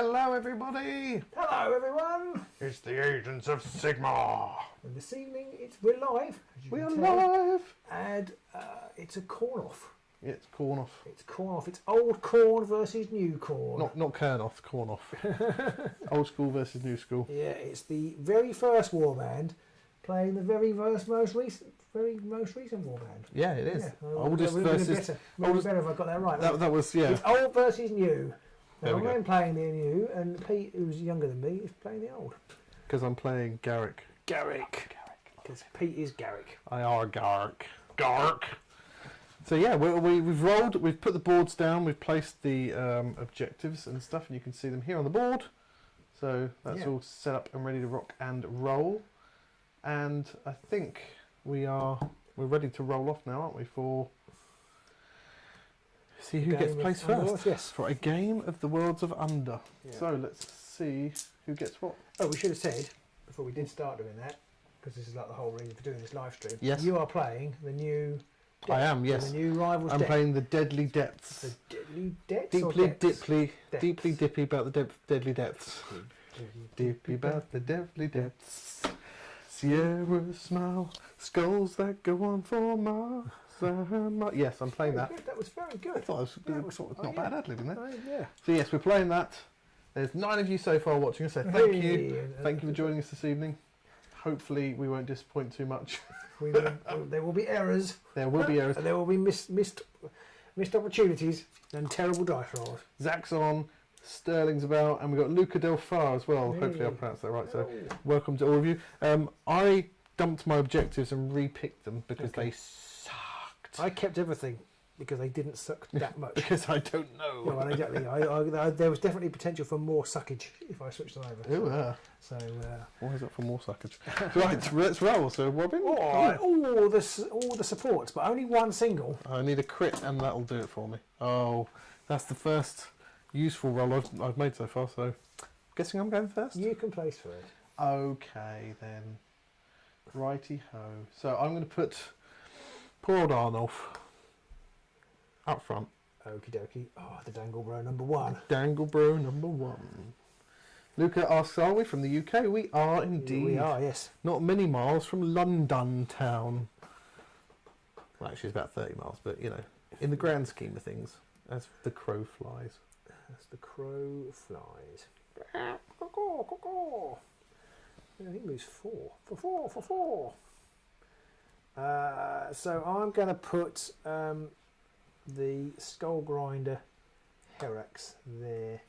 Hello everybody! Hello everyone! It's the Agents of Sigmar! And this evening we're live. We are live! And it's a corn off. Yeah, it's corn off. It's corn off. It's old corn versus new corn. Not corn off, corn off. Old school versus new school. Yeah, it's the very first warband playing the very most recent warband. Yeah, it is. Yeah. Oldest versus... Maybe better if I got that right. That was, yeah. It's old versus new. There we go. I'm playing the new, and Pete, who's younger than me, is playing the old. Because I'm playing Garrick. Garrick. Because Pete is Garrick. I are Garrick. Garrick! So yeah, we've rolled, we've put the boards down, we've placed the objectives and stuff, and you can see them here on the board. So that's all set up and ready to rock and roll. And I think we're ready to roll off now, aren't we, for... See who gets placed first. Yes. For a game of the Worlds of Under. Yeah. So let's see who gets what. Oh, we should have said, before we did start doing that, because this is like the whole reason for doing this live stream. Yes. You are playing the new... I am, yes. The new Rivals I'm playing the Deadly Depths. The Deadly Depths? Deeply dippy about the deadly depths. Dippy about the deadly depths. Sierra smile, skulls that go on for miles. Yes, I'm playing that. Good. That was very good. I thought it was not bad ad-lib, isn't it? Yeah. So yes, we're playing that. There's 9 of you so far watching us, so thank you. Thank you for joining us this evening. Hopefully we won't disappoint too much. There will be errors. There will be errors. And there will be missed opportunities and terrible dice rolls. Zach's on, Sterling's about, and we've got Luca Del Far as well. Hey. Hopefully I pronounced that right. So welcome to all of you. I dumped my objectives and re-picked them because they sucked. I kept everything because they didn't suck that much. Because I don't know. Yeah, well, exactly. There was definitely potential for more suckage if I switched them over. Ooh, why is that for more suckage? Right, let's roll. So Robin, all the supports, but only one single. I need a crit, and that'll do it for me. Oh, that's the first useful roll I've made so far. So, guessing I'm going first. You can place first. Okay then. Righty ho. So I'm going to put poor old Arnulf up front. Okie dokie. Oh, the Dangle Bro number 1. Dangle Bro number 1. Luca asks, are we from the UK? We are indeed. We are, yes. Not many miles from London town. Well, actually, it's about 30 miles, but you know, in the grand scheme of things, as the crow flies. As the crow flies. Yeah, he moves 4. For 4. So I'm going to put the Skull Grinder Herax there.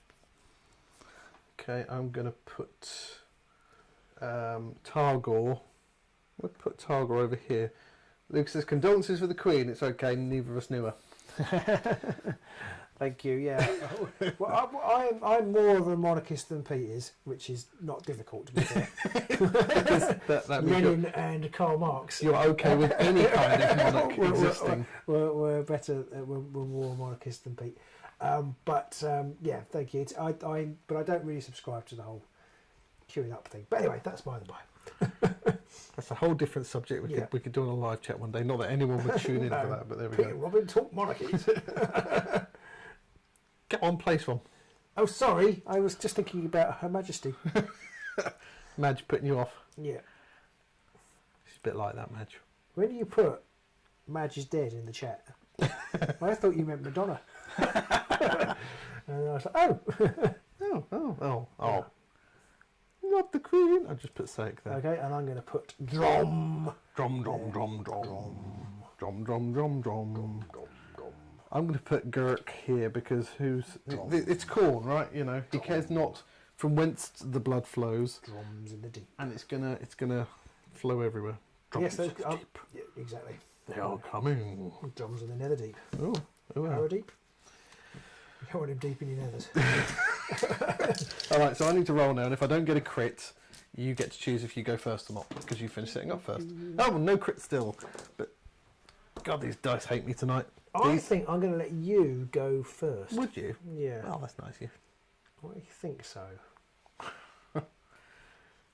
Okay, I'm going to put Targor. We'll put Targor over here. Luke says, condolences for the Queen. It's okay, neither of us knew her. Thank you, yeah. Well, I'm more of a monarchist than Pete is, which is not difficult to be fair. that Lenin and Karl Marx. You're okay with any kind of monarch existing. We're better, we're more monarchist than Pete. Yeah, thank you. But I don't really subscribe to the whole queuing up thing. But anyway, that's by the by. That's a whole different subject. We could do on a live chat one day. Not that anyone would tune in for that, but there we Pete go. and Robin talk monarchies. Get on, place one. Oh, sorry. I was just thinking about Her Majesty. Madge putting you off. Yeah. She's a bit like that, Madge. When do you put Madge is dead in the chat? I thought you meant Madonna. And I was like, oh. Not the Queen. I just put sake there. Okay, and I'm going to put Drom. Drom. I'm going to put Gurk here because it's corn, right? You know, he cares not from whence the blood flows. Drums in the deep, and it's gonna flow everywhere. Drums yes, deep. Yeah, exactly. They are coming. Drums in the nether deep. Oh, Arrow deep. You don't want him deep in your nethers. All right, so I need to roll now, and if I don't get a crit, you get to choose if you go first or not because you finished setting up first. Oh, well, no crit still. But God, these dice hate me tonight. I think I'm going to let you go first. Would you? Yeah. Oh, that's nice of you. I think so.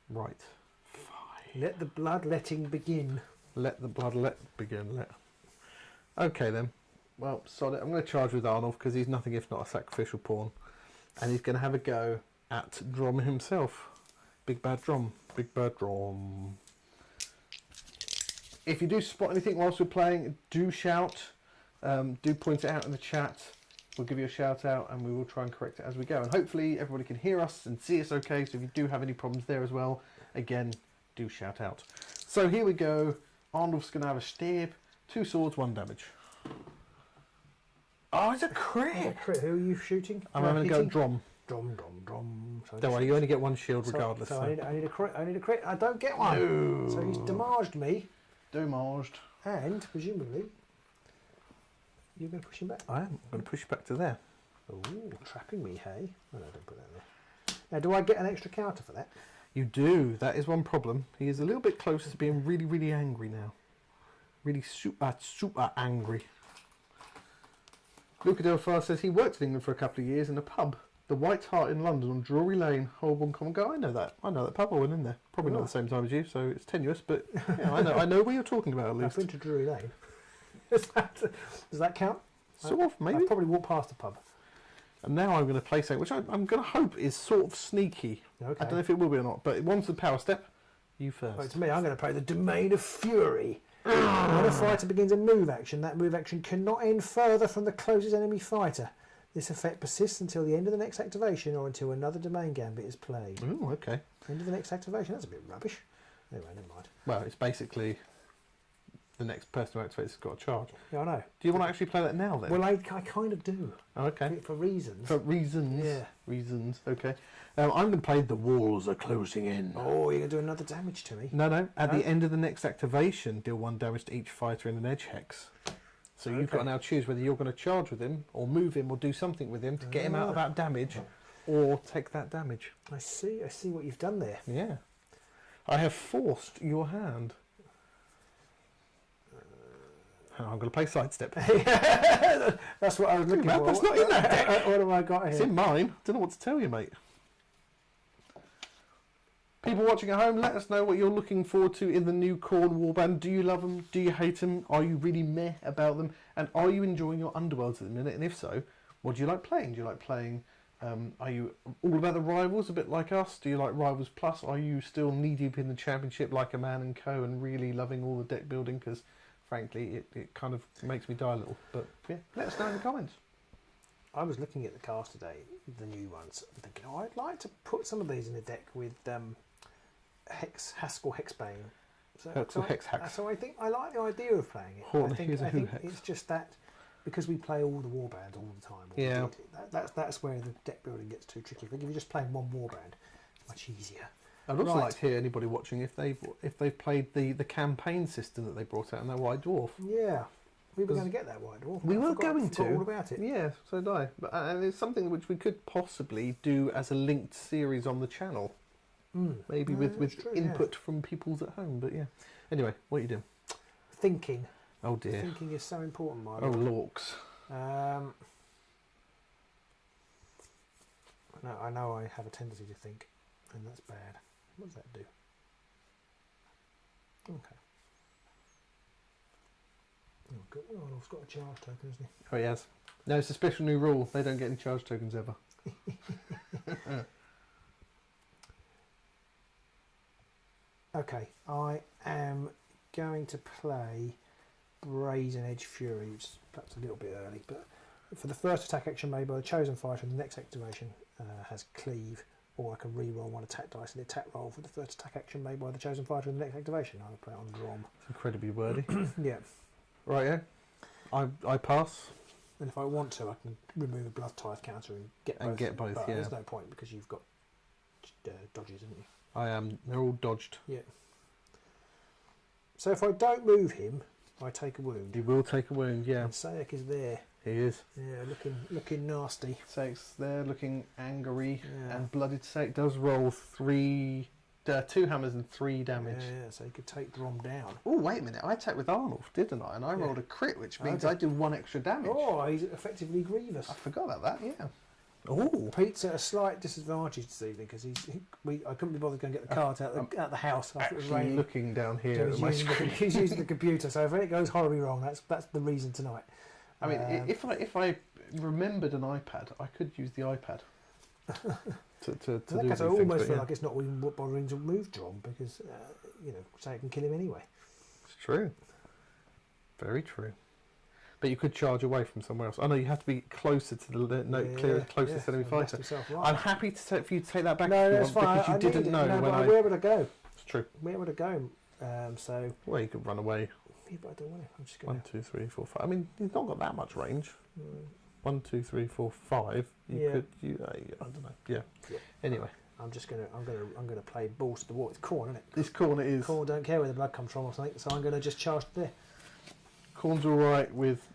Right. Fine. Let the bloodletting begin. Let the bloodlet begin. Okay then. Well, sod it. I'm going to charge with Arnold because he's nothing if not a sacrificial pawn. And he's going to have a go at Drom himself. Big bad Drom. Big bad Drom. If you do spot anything whilst we're playing, do shout. Do point it out in the chat. We'll give you a shout out and we will try and correct it as we go. And hopefully everybody can hear us and see us okay. So if you do have any problems there as well, again, do shout out. So here we go. Arnulf's going to have a stab. 2 swords, 1 damage. Oh, it's a crit! Crit. Who are you shooting? I'm having a go at Drom. Drom. So Don't worry, you only get 1 shield regardless. So I need a crit. I don't get one. No. So he's damaged me. Damaged. And presumably, you're going to push him back. I am. I'm going to push you back to there. Oh, trapping me, hey? Oh, no, don't put that there. Now, do I get an extra counter for that? You do. That is one problem. He is a little bit close to being really, really angry now. Really super angry. Luca Delfar says he worked in England for a couple of years in a pub, the White Hart in London on Drury Lane, Holborn Common. Go, I know that. I know that pub. I went in there. Probably not the same time as you, so it's tenuous, but yeah, I know what you're talking about at least. I've been to Drury Lane. Does that count? Sort of, maybe. I probably walked past the pub. And now I'm going to play something which I'm going to hope is sort of sneaky. Okay. I don't know if it will be or not, but one's the power step. You first. Right, to me, I'm going to play the Domain of Fury. When a fighter begins a move action, that move action cannot end further from the closest enemy fighter. This effect persists until the end of the next activation or until another domain gambit is played. Oh, okay. End of the next activation? That's a bit rubbish. Anyway, never mind. Well, it's basically the next person who activates has got a charge. Yeah, I know. Do you want to actually play that now then? Well, I kind of do. Oh, okay. For reasons. For reasons. Yeah. Reasons. Okay. I'm going to play The Walls Are Closing In. Oh, you're going to do another damage to me? No. At the end of the next activation, deal 1 damage to each fighter in an edge hex. So you've got to now choose whether you're going to charge with him or move him or do something with him to get him out of that damage or take that damage. I see what you've done there. Yeah. I have forced your hand. I'm going to play sidestep. That's what I was looking for. That's not in that deck. What have I got here? It's in mine. Don't know what to tell you, mate. People watching at home, let us know what you're looking forward to in the new Khorne warband. Do you love them? Do you hate them? Are you really meh about them? And are you enjoying your Underworlds at the minute? And if so, what do you like playing? Do you like playing... are you all about the rivals, a bit like us? Do you like Rivals Plus? Are you still knee-deep in the Championship like a man and co and really loving all the deck building? Because, frankly, it kind of makes me die a little. But, yeah, let us know in the comments. I was looking at the cast today, the new ones, and thinking, I'd like to put some of these in a deck with... Haskell Hexbane. So I think I like the idea of playing it. I think it's just that because we play all the warbands all the time. Yeah. That's where the deck building gets too tricky. I think if you're just playing one warband, it's much easier. I'd also like to hear anybody watching if they've played the campaign system that they brought out in that White Dwarf. Yeah. We were going to get that White Dwarf. We were going to. All about it. Yeah, so did I. But and it's something which we could possibly do as a linked series on the channel. Maybe with input from people's at home, but yeah. Anyway, what are you doing? Thinking. Oh dear. Thinking is so important, Mark. Oh, lorks. No, I know I have a tendency to think, and that's bad. What does that do? Okay. Oh, good. Oh, I've got a charge token, isn't he? Oh, he has. No, it's a special new rule. They don't get any charge tokens ever. Okay, I am going to play Brazen Edge Fury, which is perhaps a little bit early, but for the first attack action made by the chosen fighter, the next activation has Cleave, or I can re-roll 1 attack dice in the attack roll for the first attack action made by the chosen fighter in the next activation. I'll play it on Drom. It's incredibly wordy. Yeah. Right, yeah. I pass. And if I want to, I can remove a Blood Tithe counter and get both. Yeah. There's no point because you've got dodges, haven't you? I am. They're all dodged. Yeah. So if I don't move him, I take a wound. He will take a wound, yeah. And Sayek is there. He is. Yeah, looking nasty. Sayek's there, looking angry, Yeah. and Blooded Sayek does roll 2 hammers and 3 damage. Yeah, so you could take Drom down. Oh, wait a minute. I attacked with Arnulf, didn't I? And I rolled a crit, which means Okay. I do 1 extra damage. Oh, he's effectively Grievous. I forgot about that, yeah. Oh. Pete's at a slight disadvantage this evening because I couldn't be bothered going to get the cards out the house after it was Actually raining. looking down here So at my screen. he's using the computer, so if it goes horribly wrong, that's the reason tonight. I mean, if I remembered an iPad, I could use the iPad. to In that do case, these I things, almost but feel yeah, like it's not even bothering to move Drom because, say it can kill him anyway. it's true. Very true. But you could charge away from somewhere else. I know you have to be closer to the closest enemy fighter. I'm happy for you to take that back No, if you that's want, fine. because you didn't know when where would I go? It's true. Where would I go? Well, you could run away. Yeah, but I don't want to. I'm just going 1, 2, 3, 4, 5. I mean, he's not got that much range. Mm. 1, 2, 3, 4, 5. You could. I don't know. Yeah. Anyway, I'm gonna play balls to the wall. It's corn, isn't it? this corner is. Corn don't care where the blood comes from or something, so I'm gonna just charge there. Corn's all right with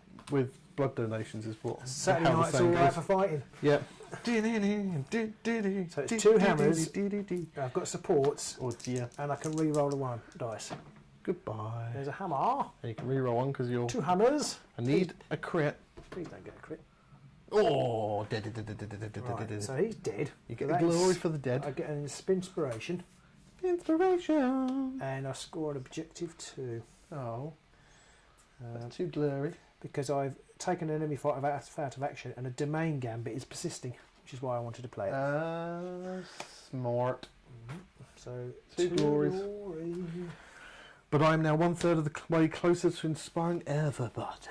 blood donations, is what. Saturday night's all right for fighting. Yeah. So it's 2 hammers. I've got supports. Oh dear. And I can re-roll the 1 dice. Goodbye. There's a hammer. And you can re-roll one because you're. 2 hammers. I need a crit. Please don't get a crit. Oh, dead. Right, so he's dead. You get the glory for the dead. I get an inspiration. Inspiration. And I score an objective 2. Oh. That's too glary. Because I've taken an enemy fighter out of action and a domain gambit is persisting, which is why I wanted to play it. Smart. So, 2 glories. But I'm now 1/3 of the way closer to inspiring everybody.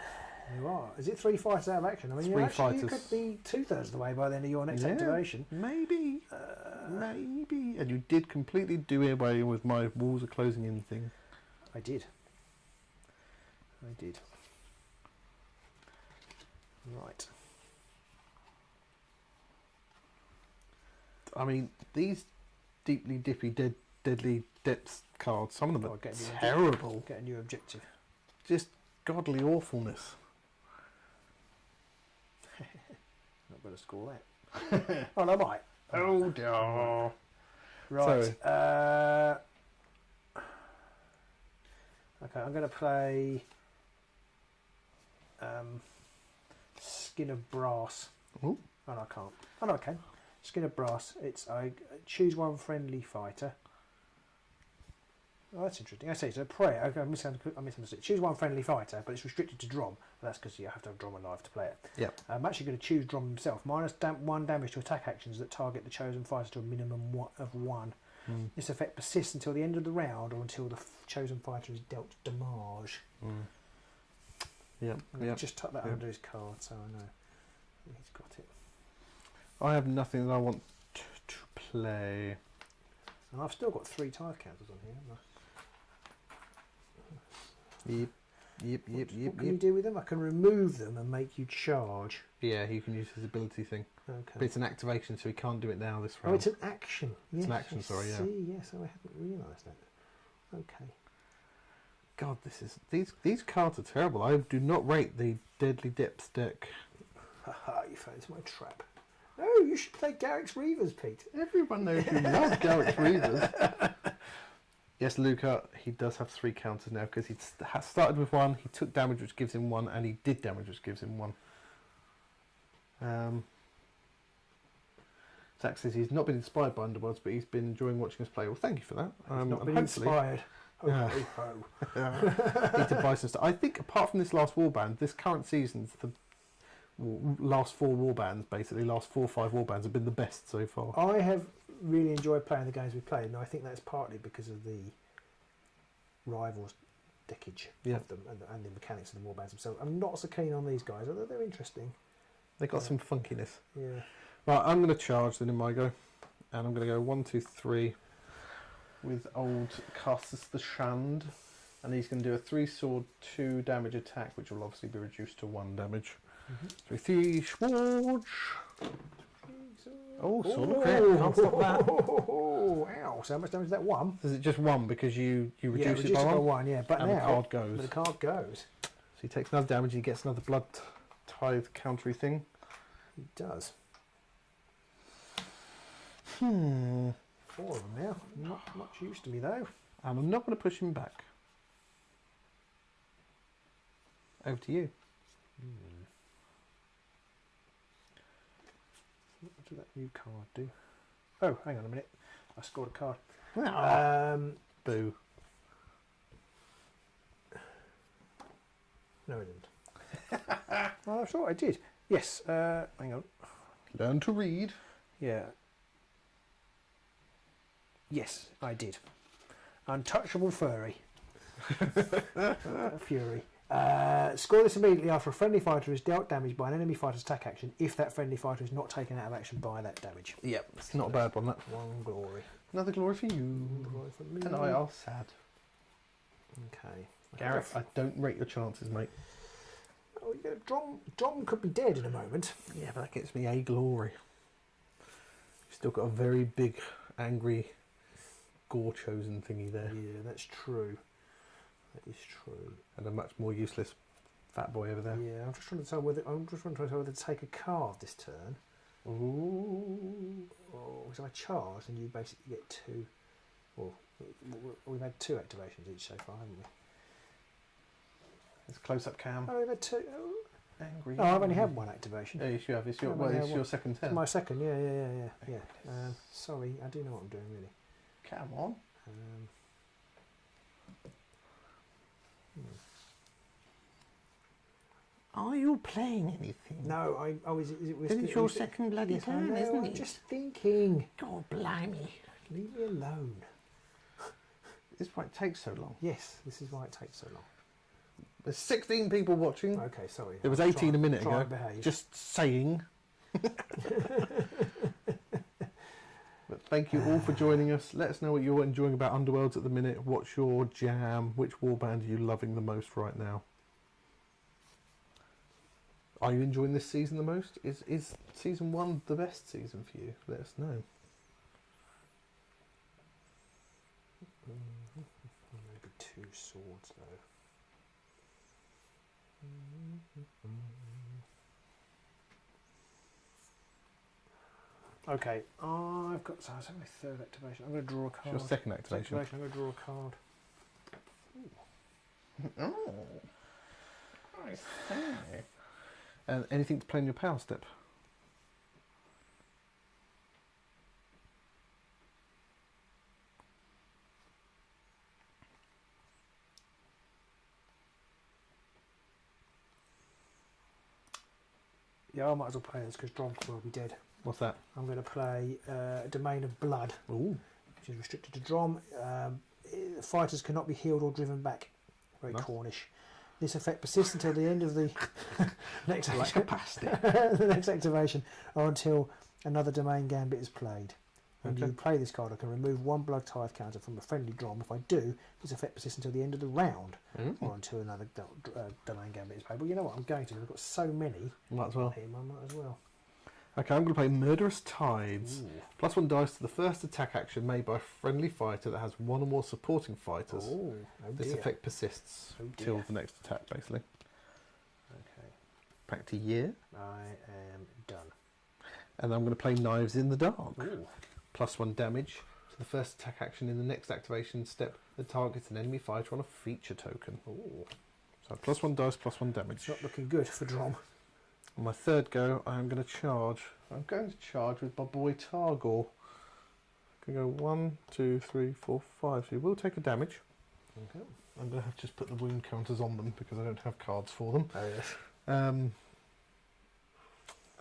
You are. Is it 3 fighters out of action? I mean, 3 you fighters. could be 2/3 of the way by the end of your next activation. Maybe. Maybe. And you did completely do away with my walls are closing in thing. I did. Right. I mean, these deeply dippy, deadly depths cards, some of them are terrible. Get a new objective. Just godly awfulness. Not going to score that. Oh, no, I might. Oh, dear. Right. Okay, I'm going to play Skin of Brass. Ooh. Oh, no, I can't. Oh, no, I can. Skin of Brass. I choose 1 friendly fighter. Oh, that's interesting. I see. So prayer. Okay, I misunderstood. Choose 1 friendly fighter, but it's restricted to Drom. That's because you have to have Drom alive to play it. Yep. I'm actually going to choose Drom himself. -1 damage to attack actions that target the chosen fighter to a minimum of 1. This effect persists until the end of the round or until the chosen fighter is dealt damage. Yeah. Just tuck that under his card so I know he's got it. I have nothing that I want to play. And I've still got 3 tithe counters on here, haven't I? Yep. What can you do with them? I can remove them and make you charge. Yeah, you can use his ability thing. Okay. But it's an activation, so he can't do it now this round. Oh, it's an action. It's an action, sorry, yeah. See, yes, I hadn't realised that. Okay. God, these cards are terrible. I do not rate the Deadly Depths deck. Haha, you fell into my trap. No, you should play Garrick's Reavers, Pete. Everyone knows you love Garrick's Reavers. Yes, Luca, he does have 3 counters now because he started with 1, he took damage which gives him 1, and he did damage which gives him 1. Zach says he's not been inspired by Underworlds, but he's been enjoying watching us play. Well, thank you for that. He's not been inspired. Ho, ho, ho. Need to buy some stuff. I think apart from this last warband, this current season's the last 4 warbands, basically, last 4 or 5 warbands have been the best so far. I have really enjoyed playing the games we've played, and I think that's partly because of the rivals deckage of them and the mechanics of the warbands themselves. I'm not so keen on these guys, although they're interesting. They've got some funkiness. Yeah. Right, I'm going to charge then in my go, and I'm going to go 1, 2, 3 with old Castus the Shand, and he's going to do a 3 sword 2 damage attack, which will obviously be reduced to 1 damage. 3 sword. Oh, sword of crit. Can't stop that. Oh, ow! So how much damage is that? 1? Is it just 1 because you reduce it by 1? Yeah, but and now the card goes. But the card goes. So he takes another damage. He gets another blood tithe countery thing. He does. 4 of them now. Not much use to me though. And I'm not going to push him back. Over to you. What did that new card do? Oh, hang on a minute. I scored a card. Boo. No, I didn't. Well, I thought I did. Yes. Hang on. Learn to read. Yeah. Yes, I did. Untouchable furry. Fury. Score this immediately after a friendly fighter is dealt damage by an enemy fighter's attack action if that friendly fighter is not taken out of action by that damage. Yep, it's not a bad one, that. One glory. Another glory for you. Glory for me. And I are sad. Okay. Gareth, I don't rate your chances, mate. Oh, yeah, Drom could be dead in a moment. Yeah, but that gets me a glory. You've still got a very big, angry, gore-chosen thingy there. Yeah, that's true. That is true. And a much more useless fat boy over there. Yeah, I'm just trying to tell whether to take a card this turn. Ooh. Or because I charge and you basically get two. Well, we've had two activations each so far, haven't we? It's close-up cam. Oh, we've had two. Angry. Oh, I've only had one activation. Yeah, you have. It's your, I've well, only it's had your one. second It's turn. my second, yeah. Sorry, I do know what I'm doing, really. Come on. Are you playing anything? No, it was It's your second bloody yes, I turn, know, isn't I'm it? just thinking. God blimey. Leave me alone. This is why it takes so long. Yes, this is why it takes so long. There's 16 people watching. Okay, sorry. There was 18 a minute try ago. and behave. Just saying. But thank you all for joining us. Let us know what you're enjoying about Underworlds at the minute. What's your jam? Which warband are you loving the most right now? Are you enjoying this season the most? Is season 1 the best season for you? Let us know. Maybe two swords though. Okay, I've got. So I was having my third activation. I'm going to draw a card. It's your second activation. I'm going to draw a card. Oh, I see. And anything to play in your power step? Yeah, I might as well play this because Dronk will be dead. What's that? I'm going to play Domain of Blood, Ooh. which is restricted to Drom. Fighters cannot be healed or driven back. Very Nice. Cornish. This effect persists until the end of the next Like a pasty. the next activation, or until another Domain Gambit is played. When Okay. you play this card, I can remove one Blood Tithe counter from a friendly Drom. If I do, this effect persists until the end of the round, or until another Domain Gambit is played. But you know what? I'm going to. We've got so many. Might as well. I might as well. Okay, I'm going to play Murderous Tides. Ooh. +1 dice to the first attack action made by a friendly fighter that has one or more supporting fighters. Oh This dear. effect persists Oh till dear. the next attack, basically. Okay, Back to year. I am done. And I'm going to play Knives in the Dark. Ooh. +1 damage to the first attack action in the next activation step that targets an enemy fighter on a feature token. Ooh. So +1 dice, +1 damage. It's not looking good for Drom. On my third go, I'm going to charge. I'm going to charge with my boy Targor. I'm going to go 1, 2, 3, 4, 5. So you will take a damage. Okay. I'm going to have to just put the wound counters on them because I don't have cards for them. Oh yes.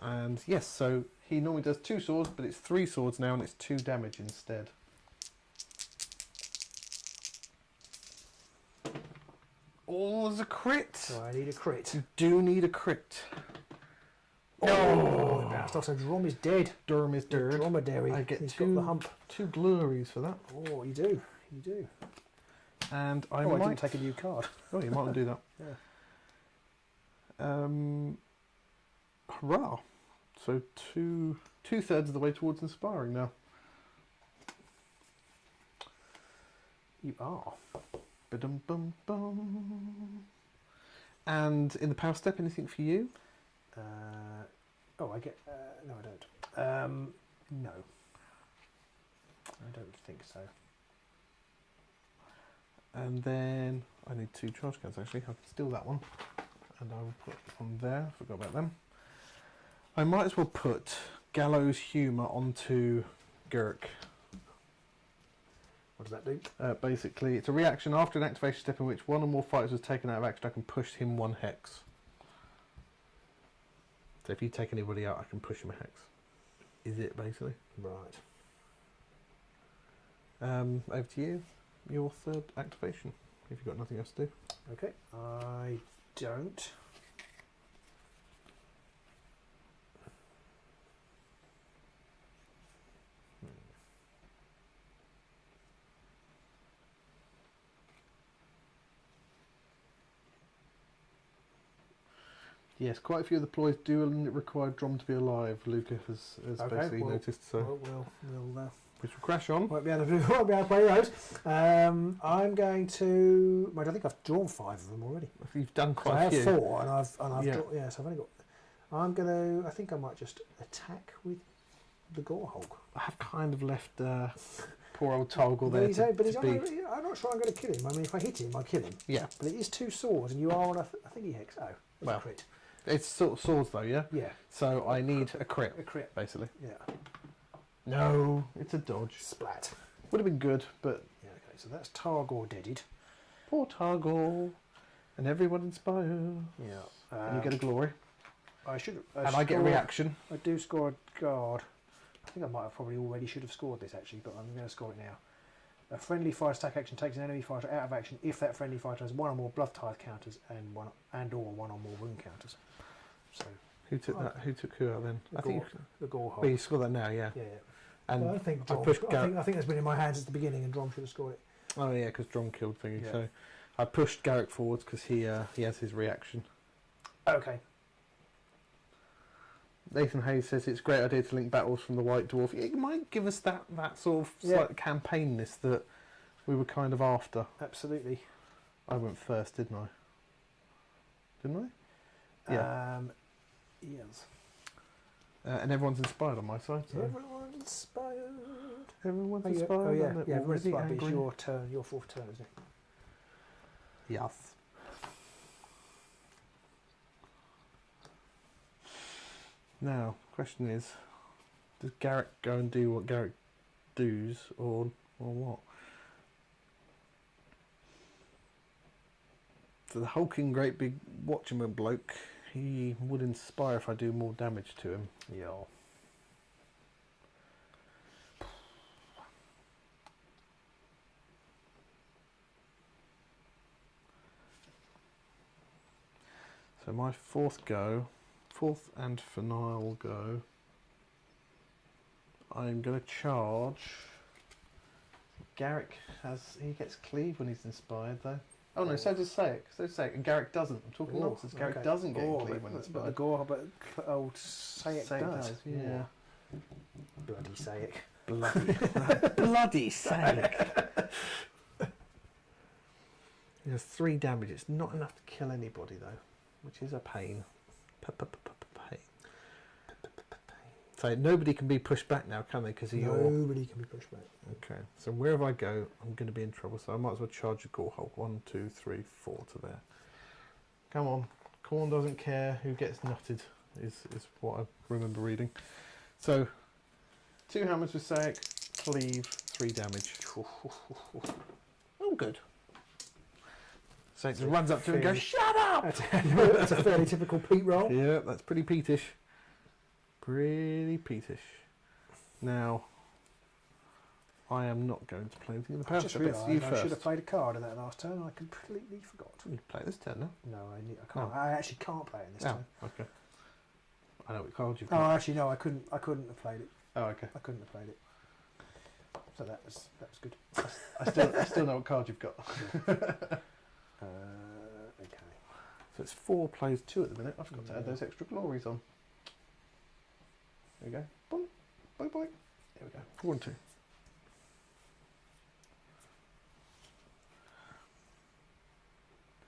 And yes, so he normally does 2 swords, but it's 3 swords now and it's 2 damage instead. Oh, there's a crit! So I need a crit. You do need a crit. Oh, it bounced off. So Drom is dead. Durham is dead. Dromedary. I get He's two, got the hump. 2 glories for that. Oh, you do. You do. And I I might didn't take a new card. Oh, you might do that. Yeah. Hurrah! So two-thirds of the way towards inspiring now. You are. Ba-dum-bum-bum. And in the power step, anything for you? Oh, I get. No, I don't. No. I don't think so. And then I need 2 charge cards actually. I can steal that one. And I will put on there. Forgot about them. I might as well put Gallows Humour onto Gurk. What does that do? Basically, it's a reaction after an activation step in which one or more fighters was taken out of action. I can push him 1 hex. So if you take anybody out, I can push him a hex. is it basically. Right. Over to you. Your third activation. If you've got nothing else to do. Okay. I don't. Yes, quite a few of the ploys do require Drum to be alive. Luca has Okay, basically well, noticed, so We'll which will crash on. won't be able to play those. I'm going to. I think I've drawn 5 of them already. You've done I quite a have few. 4, and I've Yeah. drawn, so I've only got. I'm going to. I think I might just attack with the Gorehulk. I have kind of left poor old Toggle there. I'm not sure I'm going to kill him. I mean, if I hit him, I kill him. Yeah. But it is 2 swords, and you are on a thingy hex. Oh, it's Well. a crit. It's sort of swords though, yeah? Yeah. So I need a crit, A crit. basically. Yeah. No, it's a dodge. Splat. Would have been good, but Yeah. Okay. So that's Targor deaded. poor Toggle. And everyone inspired. Yeah. And you get a glory. I should. And I get a reaction. I do score a guard. I think I might have probably already should have scored this actually, but I'm going to score it now. A friendly fighter attack action takes an enemy fighter out of action if that friendly fighter has 1 or more blood tithe counters and one or more wound counters. So Who took that? Who took who out then? I think the Gorehulk. well, you scored that now, yeah. Yeah. And Well, I think I Drom, pushed I think it's been in my hands at the beginning, and Drom should have scored it. oh yeah, because Drum killed thingy. Yeah. So I pushed Garrick forwards because he has his reaction. Okay. Nathan Hayes says it's a great idea to link battles from the White Dwarf. It might give us that sort of slight campaigness that we were kind of after. Absolutely. I went first, didn't I? Didn't I? Yeah. Yes. And everyone's inspired on my side. So. Everyone's inspired. Everyone's Oh, yeah. inspired. Oh, yeah. aren't they? Yeah, everyone's Already inspired. It's angry. your turn, your 4th turn, isn't it? Yes. Now, question is, does Garrick go and do what Garrick does, or what? So the hulking great big watchman bloke, he would inspire if I do more damage to him. Yeah. So my fourth and final go, I'm going to charge. Garrick he gets cleave when he's inspired though. Oh no, so does Sayek. And Garrick doesn't. I'm talking nonsense. Garrick doesn't get cleave when inspired. But old Sayek does. Yeah. Bloody Sayek. Bloody Sayek. He has 3 damage. It's not enough to kill anybody though, which is a pain. Pain. So nobody can be pushed back now, can they? Because Nobody can be pushed back. Okay, so wherever I go, I'm going to be in trouble. So I might as well charge a Gorehulk. 1, 2, 3, 4 to there. Come on, Khorne doesn't care who gets nutted. Is what I remember reading. So 2 hammers with Sayek, cleave, 3 damage. Oh, good. Sayek just runs up to him and goes, "Shut up!" That's a fairly typical Pete roll. Yeah, that's pretty Pete-ish. Pretty Pete-ish. Now, I am not going to play anything in the I past. just I bet it's you realised I should first. have played a card in that last turn. I completely forgot. You can play this turn now. No, I can't. Oh. I actually can't play it in this turn. Okay. I know what card you've Oh, got. actually, no, I couldn't have played it. Oh, okay. I couldn't have played it. So that was good. I still know what card you've got. Okay. So it's 4 plays 2 at the minute. I've got to add those extra glories on. There we go. Boom. Bye bye. There we go. 4 and 2.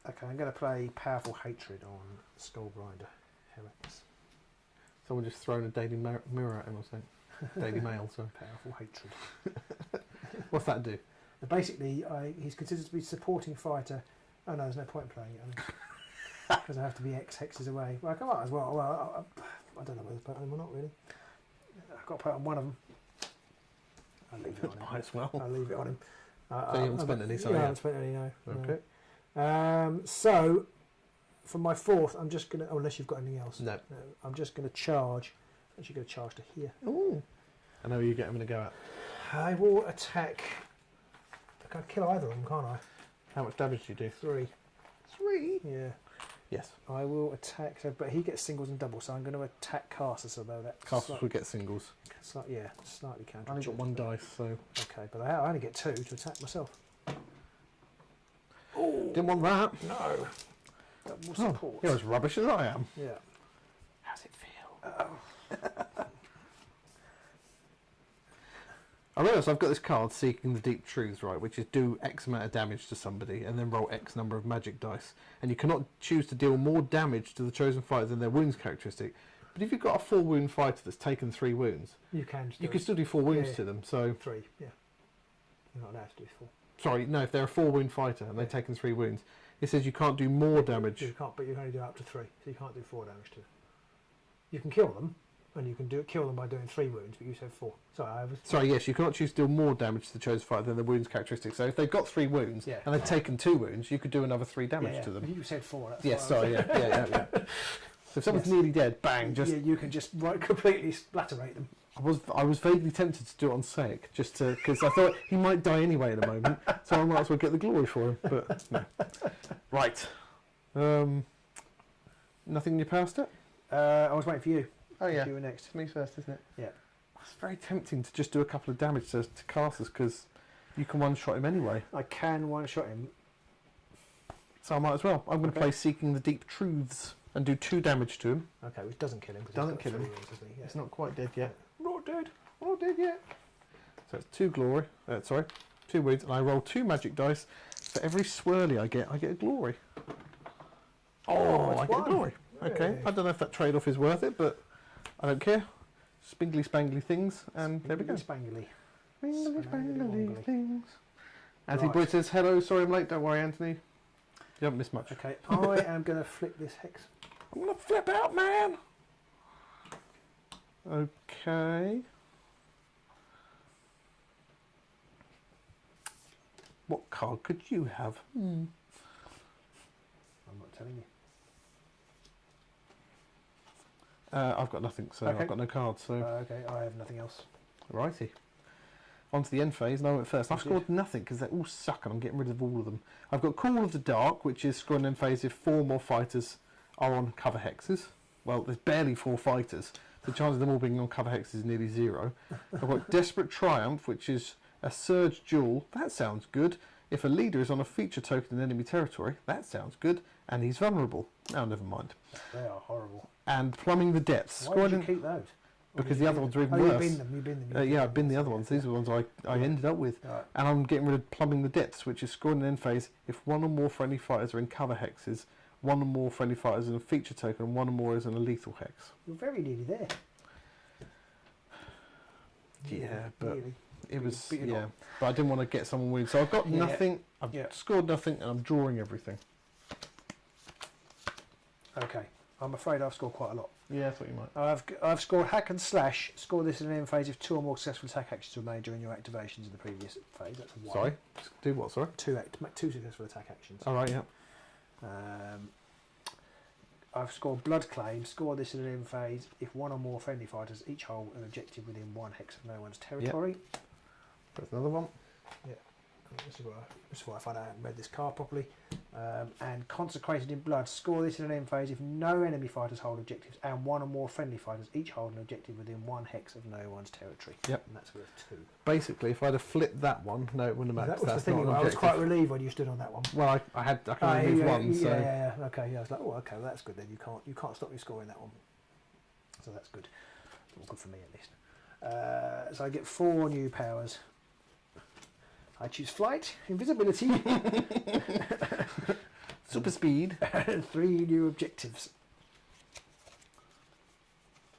Okay, I'm going to play Powerful Hatred on Skullgrinder Heretics. Someone just thrown a Daily Mirror at him or something. Daily Mail, sorry. Powerful Hatred. What's that do? Basically, he's considered to be supporting fighter. Oh no, there's no point in playing it because I have to be X hexes away. Well, I might as well. Well, I don't know whether to put it on him or not really. I've got to put it on one of them. I'll leave it on him. Might as well. I'll leave it on him. So you haven't spent any, sorry. Yeah, I haven't spent any, no. Okay. So, for my 4th, I'm just going to... Oh, unless you've got anything else. No. I'm just going to charge actually going to charge to here. Ooh. I know you get them to go at. I will attack. I can kill either of them, can't I? How much damage do you do? 3. 3? Yeah. Yes. I will attack, but he gets singles and doubles, so I'm going to attack casters, although that Casters will get singles. yeah, slightly counter. I only got 1 dice, so... Okay, but I only get 2 to attack myself. Oh, didn't want that. No. Double support. You're as rubbish as I am. Yeah. How's it feel? I realise I've got this card, Seeking the Deep Truths, right, which is do X amount of damage to somebody and then roll X number of magic dice. And you cannot choose to deal more damage to the chosen fighter than their wounds characteristic. But if you've got a 4-wound fighter that's taken 3 wounds, you can still do 4 wounds to them. So 3, yeah. You're not allowed to do 4. Sorry, no, if they're a 4-wound fighter and they've taken 3 wounds, it says you can't do more damage. You can't, but you can only do up to 3, so you can't do 4 damage to them. You can kill them, and you can kill them by doing 3 wounds, but you said 4. Sorry, yes, you cannot choose to deal more damage to the chosen fighter than the wounds characteristic. So if they've got 3 wounds and they've taken 2 wounds, you could do anher 3 damage to them. You said 4. That's yes, sorry, yeah. So if someone's nearly dead, bang, just... Yeah, you can just completely splatterate them. I was vaguely tempted to do it on Sek, just to... Because I thought he might die anyway in a moment, so I might as well get the glory for him, but no. Right. Nothing in your power step? I was waiting for you. Oh, yeah. You were next. It's me first, isn't it? Yeah. It's very tempting to just do a couple of damage to casters, because you can one-shot him anyway. I can one-shot him. So I might as well. I'm going to play Seeking the Deep Truths and do 2 damage to him. Okay, which doesn't kill him. Doesn't kill him. Wounds, doesn't he? Yeah. He's not quite dead yet. Not dead. Not dead yet. So it's 2 glory. 2 wounds, and I roll 2 magic dice. For every swirly I get a glory. Oh, I get a glory. Really? Okay, I don't know if that trade-off is worth it, but I don't care. Spingly spangly things, and there we go. Spangly. Spingly spangly things. Right. Anthony Boyd says, hello, sorry I'm late, don't worry Anthony. You haven't missed much. Okay, I am going to flip this hex. I'm going to flip out, man! Okay. What card could you have? I'm not telling you. I've got nothing, so Okay. I've got no cards. So Okay, I have nothing else. righty. On to the end phase, and I went first. I've You scored nothing because they all suck, and I'm getting rid of all of them. I've got Call of the Dark, which is scoring end phase if 4 more fighters are on cover hexes. Well, there's barely 4 fighters. The chance of them all being on cover hexes is nearly 0. I've got Desperate Triumph, which is a surge duel. That sounds good. If a leader is on a feature token in enemy territory, that sounds good. And he's vulnerable. Oh, never mind. They are horrible. And Plumbing the Depths. Why did you keep those? Because the other ones are even Oh, worse. you've been them. Yeah, I've been the other ones. These are the ones I ended up with. Right. And I'm getting rid of Plumbing the Depths, which is scoring an end phase if 1 or more friendly fighters are in cover hexes, 1 or more friendly fighters in a feature token, and 1 or more is in a lethal hex. You're very nearly there. Yeah, but Nearly. it was... But you're yeah, not. but I didn't want to get someone wounded. So I've got Yeah. nothing, I've Yeah. scored nothing, and I'm drawing everything. Okay. I'm afraid I've scored quite a lot. Yeah, I thought you might. I've scored Hack and Slash. Score this in an end phase if 2 or more successful attack actions were made during your activations in the previous phase. That's 1. Sorry? Do what, sorry? 2 successful attack actions. All right, yeah. I've scored Blood Claim. Score this in an end phase if 1 or more friendly fighters each hold an objective within 1 hex of no one's territory. There's another one. Yeah. This is why I find I haven't read this card properly. And Consecrated in Blood. Score this in an end phase if no enemy fighters hold objectives and 1 or more friendly fighters each hold an objective within 1 hex of no one's territory. Yep. And that's worth 2. Basically, if I'd have flipped that one, no, it wouldn't have mattered. That was the That's thing. not an I was objective. quite relieved when you stood on that one. Well, I can only move one, so... Yeah. Okay, yeah. I was like, oh, okay, well, that's good then. You can't stop me scoring that one. So that's good. Well, good for me at least. So I get 4 new powers. I choose Flight, Invisibility, Super speed. and 3 new objectives.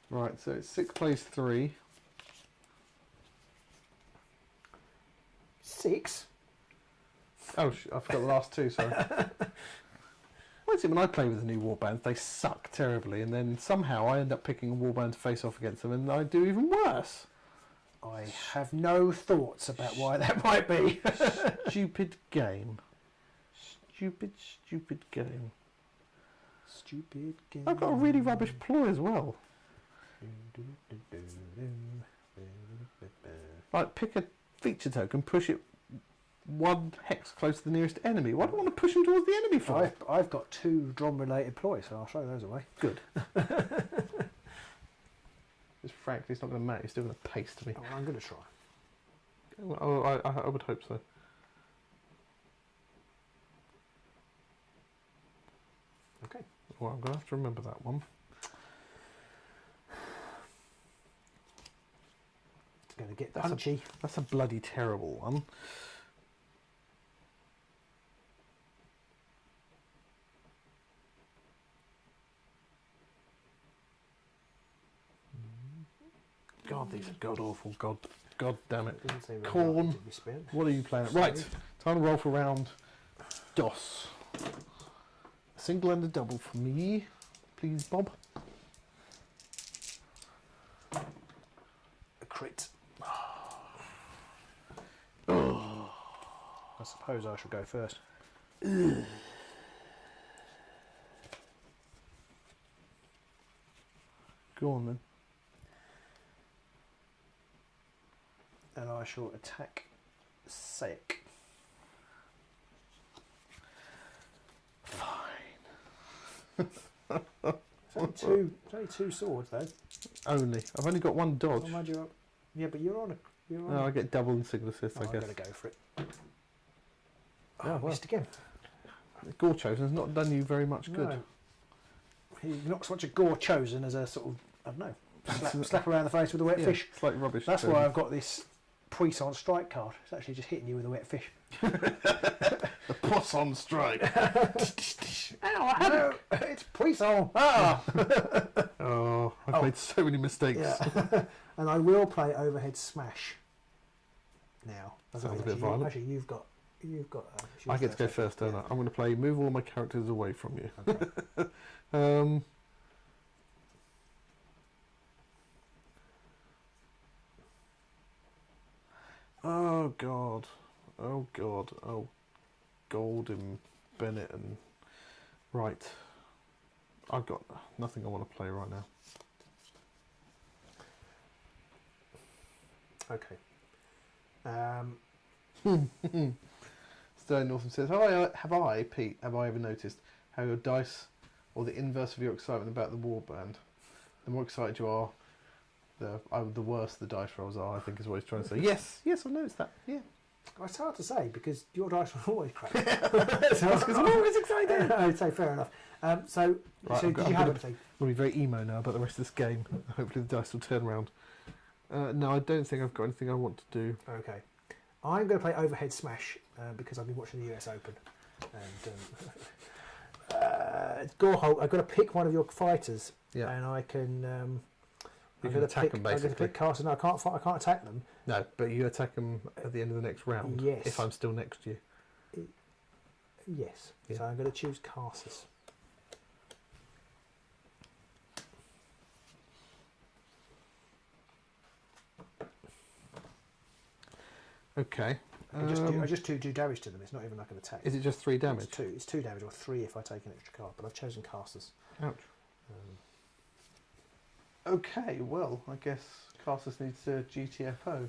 Right, so it's 6 plays 3. 6? Oh, I forgot the last 2, sorry. What is it when I play with the new warbands? They suck terribly, and then somehow I end up picking a warband to face off against them, and I do even worse. I have no thoughts about why that might be. Stupid game. Stupid game. Stupid game. I've got a really rubbish ploy as well. Like, pick a feature token, push it 1 hex close to the nearest enemy. Why do I want to push them towards the enemy for? I've got 2 drum-related ploys, so I'll throw those away. Good. Just frankly, it's not going to matter. You're still going to paste me. Oh, I'm going to try. Well, I would hope so. Okay. Well, I'm going to have to remember that one. It's going to get punchy. That's a bloody terrible one. God, these are god awful. God damn it. Didn't say very Corn. much, did we spend? What are you playing? Right, time to roll for round DOS. A single and a double for me, please, Bob. A crit. Oh. I suppose I should go first. Go on then. And I shall attack Sayek. Fine. It's only 2 swords though. Only. I've only got 1 dodge. Oh, mind you, yeah, but you're on a. No, I get double and single assist, I I'm guess. going to go for it. Oh, I well. missed again. Gore Chosen's not done you very much good. No. He's not so much a Gore Chosen as a sort of, I don't know, slap around the face with a wet fish. It's like rubbish. That's why I've got this Puissant Strike card. It's actually just hitting you with a wet fish. The Poisson Strike. Ow, I had it. It's Puissant. Ah! Oh, I've made so many mistakes. Yeah. And I will play Overhead Smash now. Sounds a bit violent. Actually, you've got. I get to go first, don't I? I'm going to play move all my characters away from you. Okay. Oh God. Oh God. Oh Golden Bennett and right. I've got nothing I want to play right now. Okay. Stone Northam says, Pete, have I ever noticed how your dice, or the inverse of your excitement about the warband, the more excited you are, the worse the dice rolls are, I think is what he's trying to say. Yes, I've noticed that, yeah. Well, it's hard to say because your dice are always crap. Because I'm always excited. I'd say fair enough. So did you have anything? I'll be very emo now about the rest of this game. Hopefully the dice will turn around. No, I don't think I've got anything I want to do. Okay. I'm going to play Overhead Smash because I've been watching the US Open. And Goreholt, I've got to pick one of your fighters. Yeah. And I can... You can attack them, basically. I'm going to pick casters. No, I can't attack them. No, but you attack them at the end of the next round. Yes. If I'm still next to you. Yes. Yeah. So I'm going to choose casters. Okay. I just do damage to them. It's not even like an attack. Is it just 3 damage? It's 2. It's 2 damage, or 3 if I take an extra card. But I've chosen casters. Ouch. Okay, well, I guess Carsus needs a GTFO.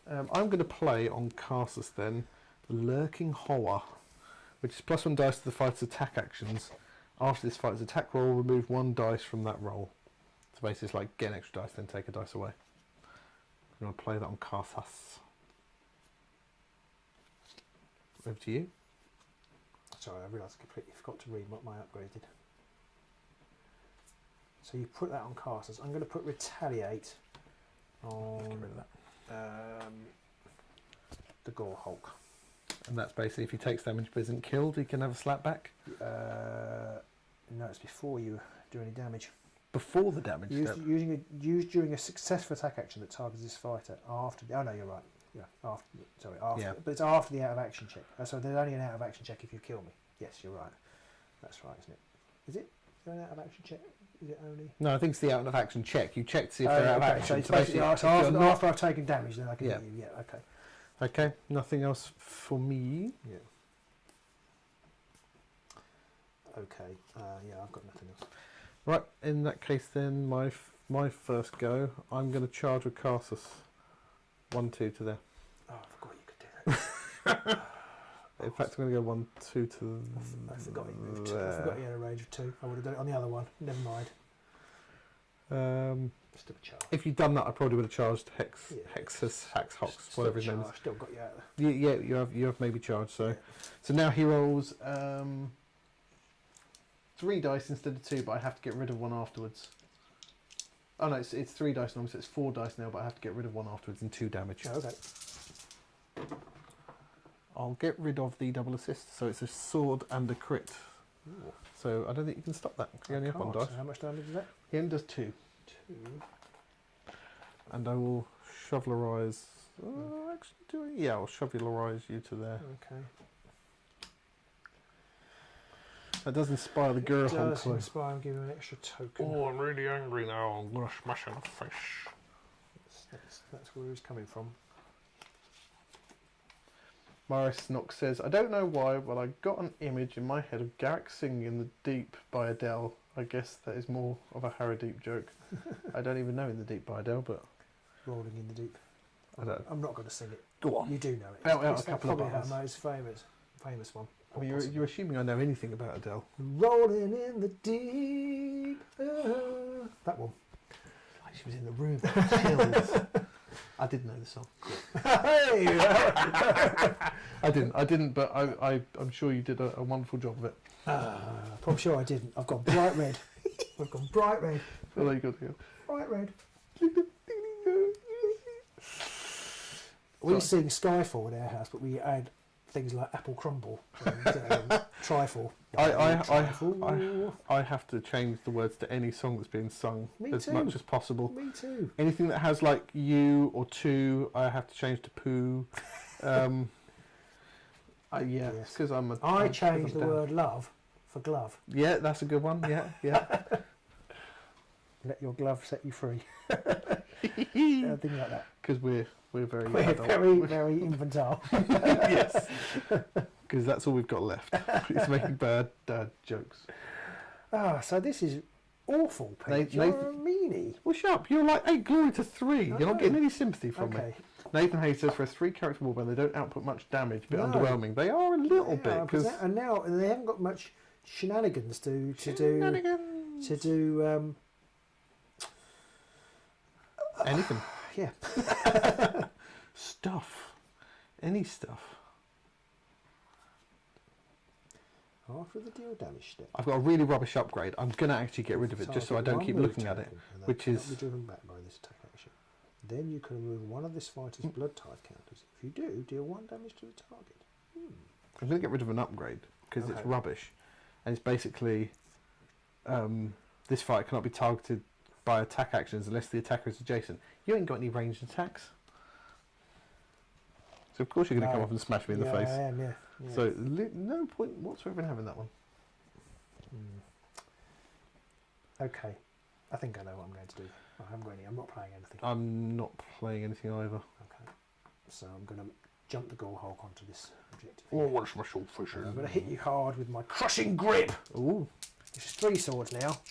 I'm going to play on Carsus then, Lurking Horror, which is +1 dice to the fighter's attack actions. After this fighter's attack roll, remove 1 dice from that roll. So basically it's like get an extra dice, then take a dice away. I'm going to play that on Carsus. Over to you. Sorry, I realised I completely forgot to read what my upgrade did. So you put that on casters. I'm going to put Retaliate on Get rid of that. The Gore Hulk. And that's basically if he takes damage but isn't killed, he can have a slap back? No, it's before you do any damage. Before the damage step? Used during a successful attack action that targets this fighter after... Oh, no, you're right. Yeah, after. Sorry, after. Yeah. But it's after the out of action check. So there's only an out of action check if you kill me. Yes, you're right. That's right, isn't it? Is it? Is there an out of action check? Is it only... No, I think it's the out of action check. You check to see if they're out of action. So it's basically after I've taken damage, then I can hit you. Yeah, okay. Okay, nothing else for me. Yeah. Okay, yeah, I've got nothing else. Right, in that case then, my first go, I'm going to charge with Carsus. 1-2 to there. Oh, I forgot you could do that. In fact, I'm going to go 1-2 to I forgot you moved 2. I forgot you had a range of 2. I would have done it on the other one. Never mind. Still a charge. If you'd done that, I probably would have charged Hex, Yeah. Hexus, Haxhox, whatever his name is. Still got you out there. Yeah, you have maybe charged. So now he rolls 3 dice instead of 2, but I have to get rid of one afterwards. Oh no, it's 3 dice now, so it's 4 dice now, but I have to get rid of one afterwards and 2 damage. Oh, okay. I'll get rid of the double assist, so it's a sword and a crit. Ooh. So I don't think you can stop that. You only have 1 dice. So how much damage is that? He only does 2. 2. And I will shovelerize. I'll shovelerize you to there. Okay. That does inspire the girl. It does inspire him, give him an extra token. Oh, I'm really angry now. I'm gonna smash in the face. That's where he's coming from. Morris Knox says, I don't know why, but I got an image in my head of Garrick singing In the Deep by Adele. I guess that is more of a Harrow Deep joke. I don't even know In the Deep by Adele, but... Rolling in the Deep. I don't. I'm not going to sing it. Go on. You do know it. Out It's a couple of probably bars. her most famous one. I mean, you're assuming I know anything about Adele. Rolling in the deep. That one. Like she was in the room. Chills. I did know the song. Hey! I didn't, but I'm sure you did a wonderful job of it. I'm sure I didn't. I've gone bright red. I've gone bright red. So there you go. Bright red. We sing Skyfall in our house, but we add things like apple crumble and trifle. I have to change the words to any song that's being sung as too. much as possible. Me too. Anything that has like you or to, I have to change to poo. Yes. Because I changed the word love for glove. Yeah, that's a good one. Yeah. Let your glove set you free. Things like that. Because we're very adult. very infantile. Yes. Because that's all we've got left. It's making bad dad jokes. So this is awful, Pete. You're a meanie. Well, shut up. You're like 8 glory to 3. You're not getting any sympathy from me. Nathan Hayes says for a 3-character warband, they don't output much damage, a bit underwhelming. They are a little bit. And now they haven't got much shenanigans to do. Anything. Yeah. Stuff. Any stuff. After the deal damage step. I've got a really rubbish upgrade. I'm going to actually get rid of it just so I don't keep looking at it. Which is... be driven back by this attack action. Then you can remove one of this fighter's blood type counters. If you do, deal 1 damage to the target. I'm going to get rid of an upgrade because it's rubbish. And it's basically... this fight cannot be targeted by attack actions unless the attacker is adjacent. You ain't got any ranged attacks. So of course you're going to come up and smash me in the face. I am, yeah. So no point whatsoever in having that one. Okay. I think I know what I'm going to do. I haven't got any. I'm not playing anything. I'm not playing anything either. Okay. So I'm going to jump the goal hulk onto this objective. Oh, what's my sword fish? I'm going to hit you hard with my crushing grip. Ooh. It's 3 swords now.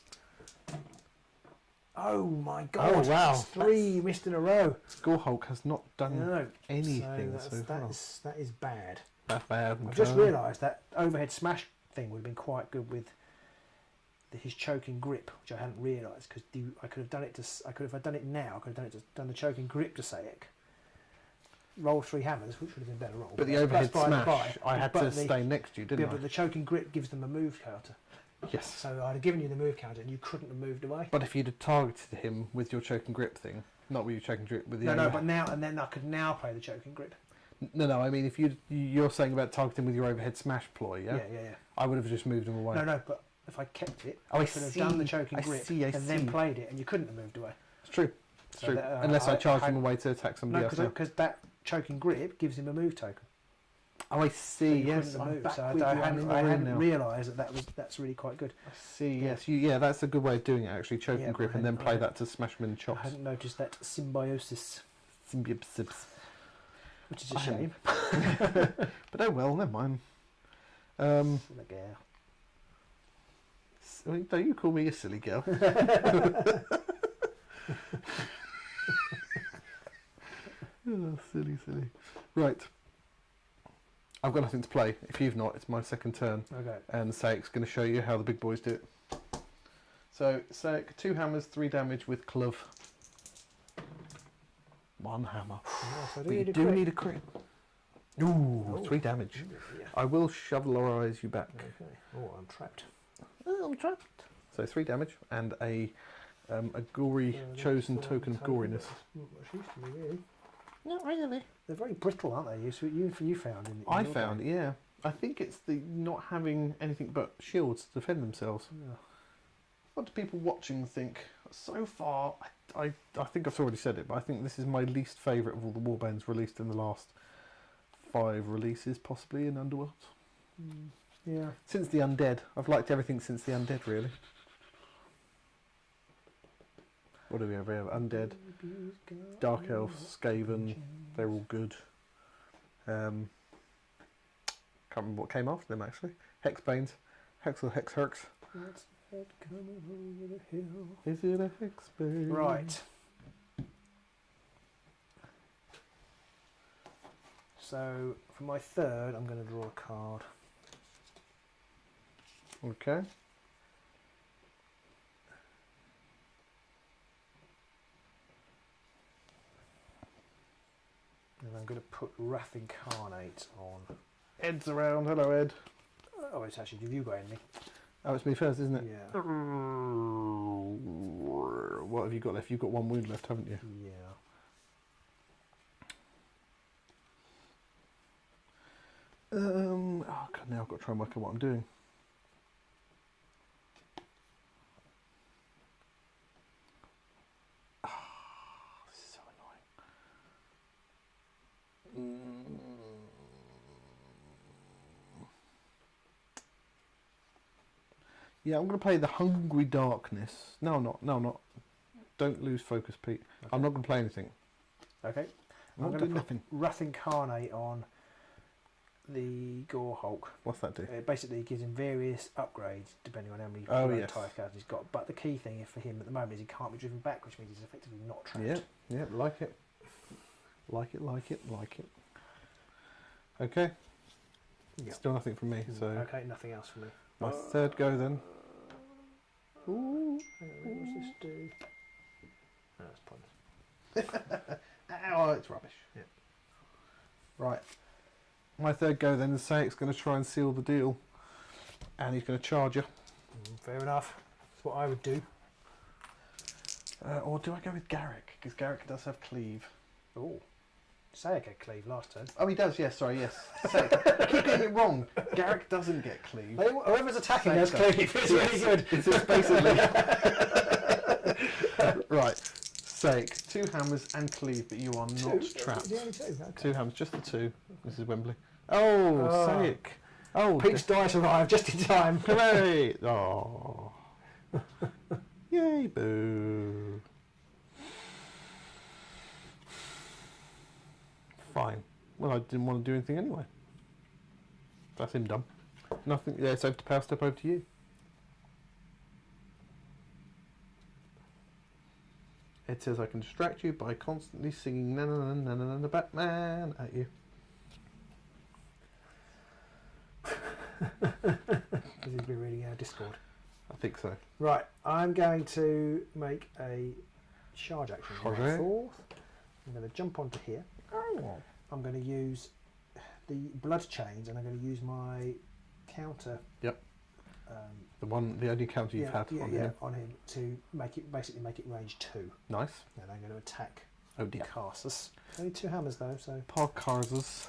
Oh my god! Oh wow! It's 3 missed in a row. Gorehulk has not done anything so far. That is bad. That's bad. I've just realised that overhead smash thing would have been quite good with his choking grip, which I hadn't realised because I could have done it if I'd done it now, I could have done the choking grip to Sayek. Roll 3 hammers, which would have been better roll. But the overhead smash, I had to stay next to you, didn't I? But the choking grip gives them a move counter. Yes. So I'd have given you the move counter and you couldn't have moved away. But if you'd have targeted him with your choking grip thing, not with your choking grip, with the but now and then I could now play the choking grip. No, I mean if you're saying about targeting with your overhead smash ploy, yeah? Yeah. I would have just moved him away. No, but if I kept it, I could have done the choking grip and then played it, and you couldn't have moved away. It's true. Unless I charged him away to attack somebody else. No, because that choking grip gives him a move token. Oh, I see. So yes, I hadn't realised that's really quite good. I see. Yes, that's a good way of doing it. Actually, choking grip and then play that to smash him in the chops. I hadn't noticed that symbiosis. Which is a shame. But oh well, never mind. Don't you call me a silly girl. Oh, silly. Right. I've got nothing to play. If you've not, it's my second turn. Okay. And Saek's going to show you how the big boys do it. So, Saek, 2 hammers, 3 damage with Club. 1 hammer. Yes, I But you do need a crit. Ooh, 3 damage. Yeah. I will shovelerize you back. Okay. Oh, I'm trapped. Oh, I'm trapped. So 3 damage and a gory chosen token of goriness. Much use to me, really. Not really. They're very brittle, aren't they? You found in I your found, game. yeah. I think it's the not having anything but shields to defend themselves. Yeah. What do people watching think? So far, I think I've already said it, but I think this is my least favourite of all the warbands released in the last 5 releases, possibly in Underworlds. Yeah. Since the Undead. I've liked everything since the Undead, really. What do we have? We have Undead, Dark Elves, Skaven. They're all good. Can't remember what came after them, actually. Hexbanes. Hex or Hexherks. What's that coming over the hill? Is it a Hexbane? Right. So, for my third, I'm going to draw a card. Okay. And I'm going to put Wrath Incarnate on. Ed's around. Hello, Ed. Oh, it's actually, have you got any? Oh, it's me first, isn't it? Yeah. What have you got left? You've got 1 wound left, haven't you? Yeah. Oh god, now I've got to try and work out what I'm doing. This is so annoying. Yeah, I'm going to play the Hungry Darkness. No, I'm not. No, I'm not. Don't lose focus, Pete. Okay. I'm not going to play anything. Okay. I'm I'm not going doing to put nothing. Wrath Incarnate on the Gore Hulk. What's that do? It basically gives him various upgrades depending on how many Oh, road yes. type cards he's got. But the key thing for him at the moment is he can't be driven back, which means he's effectively not trapped. Yeah, like it. Like it. Okay. Yeah. Still nothing from me, so Okay, nothing else for me. my third go then. Ooh. Hang on, what does this do? No, that's pointless. Oh, it's rubbish. Yeah. Right. My third go then is Saek's going to try and seal the deal. And he's going to charge you. Fair enough. That's what I would do. Or do I go with Garrick? Because Garrick does have cleave. Oh. Saek had cleave last turn. Oh, he does, yes, sorry, yes. Saek. I keep getting it wrong. Garrick doesn't get cleave. Whoever's attacking Saek has does. cleave. It's really good. It's basically... Right. Saek, 2 hammers and cleave, but you are not trapped. The only 2. Okay. 2 hammers, just the 2. This is Wembley. Oh, Saek. Oh, Pete's dice arrived just in time. hooray! Oh. Yay, boo. Fine. Well, I didn't want to do anything anyway. That's him done. Nothing. Yeah, it's over to power step over to you. It says I can distract you by constantly singing na na na na na na Batman at you. This has been reading our Discord. I think so. Right, I'm going to make a charge action. on my Okay. 4th. I'm going to jump onto here. I'm going to use the blood chains, and I'm going to use my counter. Yep. The only counter you've had on him. on him to basically make it range 2. Nice. And I'm going to attack Oh dear. Carsus. Only 2 hammers though, so Parkarzas.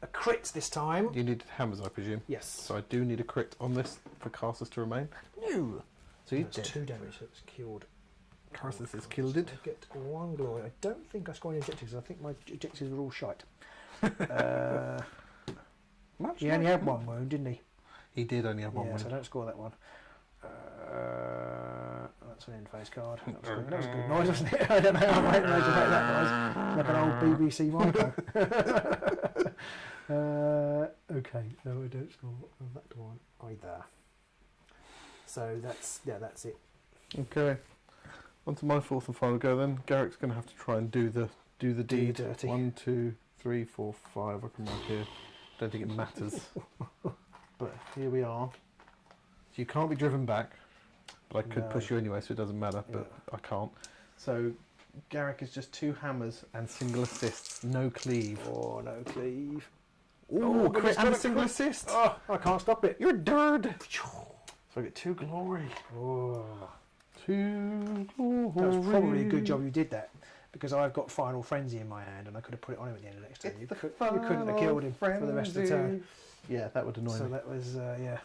a crit this time. You need hammers, I presume. Yes. So I do need a crit on this for Carsus to remain. No. So he's That's dead. 2 damage. So it's killed. Carsus is killed. It. I get 1 glory. I don't think I scored any objectives. I think my objectives were all shite. Much He only had 1 wound, didn't he? He did only have 1 Yeah, so I wound. don't score that one. That's an in-phase card. That was a good noise, wasn't it? I don't know how I made that noise. Like an old BBC Monaco. Okay, no, I don't score on that one either. So that's it. Okay. On to my fourth and final go then. Garrick's going to have to try and do the deed. dirty. 1, 2, 3, 4, 5. I can mark here. Don't think it matters. But here we are. So you can't be driven back. But I could push you anyway, so it doesn't matter. But I can't. So Garrick is just 2 hammers and single assists. No cleave. Oh, no cleave. Ooh, but crit it's got and a a single crit. assist. Oh, I can't stop it. You're a dirt. So I get 2 glory. Oh. 2 glory. That was probably a good job you did that, because I've got Final Frenzy in my hand and I could have put it on him at the end of the next turn. You couldn't have killed him for the rest of the turn. Yeah, that would annoy So me. that was, yeah.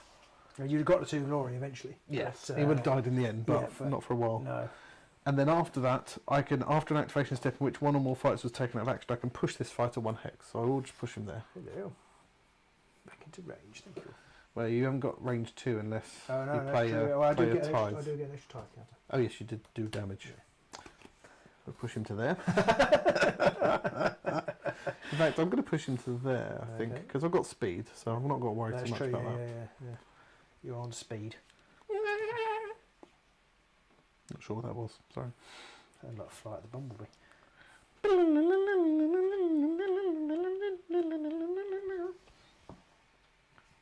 You'd have got the 2 glory eventually. Yes, but, he would have died in the end, but, but not for a while. No. And then after that, I can, after an activation step in which 1 or more fighters was taken out of action, I can push this fighter 1 hex. So I will just push him there. Hello. Back into range, thank you. Well, you haven't got range 2 unless Oh, no, you that's play true. a, Well, I do play a get an tithe. extra, I do get an extra tithe counter. Oh yes, you did do damage. I'll push him to there. In fact, I'm going to him to there, I think, Okay. because I've got speed, so I've not got to worry That's too much true, about that. yeah. You're on speed. Not sure what that was. Sorry. Sounds like a flight of the bumblebee.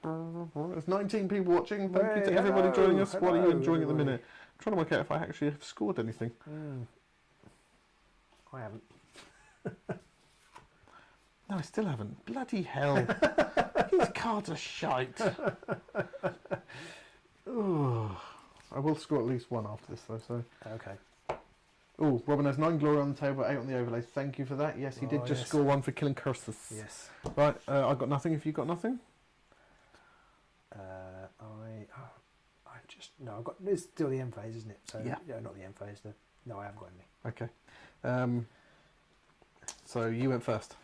There's 19 people watching. Thank you to Hey, everybody hello, joining us. What are you hello, enjoying at the everybody. minute? I'm trying to work out if I actually have scored anything. I haven't. No, I still haven't. Bloody hell. These cards are shite. Ugh. I will score at least 1 after this though, so. Okay. Oh, Robin has 9 glory on the table, 8 on the overlay. Thank you for that. Yes, he did just yes. score 1 for killing curses. Yes. Right, I've got nothing. If you've got nothing? I've got. It's still the end phase, isn't it? So Yeah. not the end phase. No, I haven't got any. Okay. So you went first.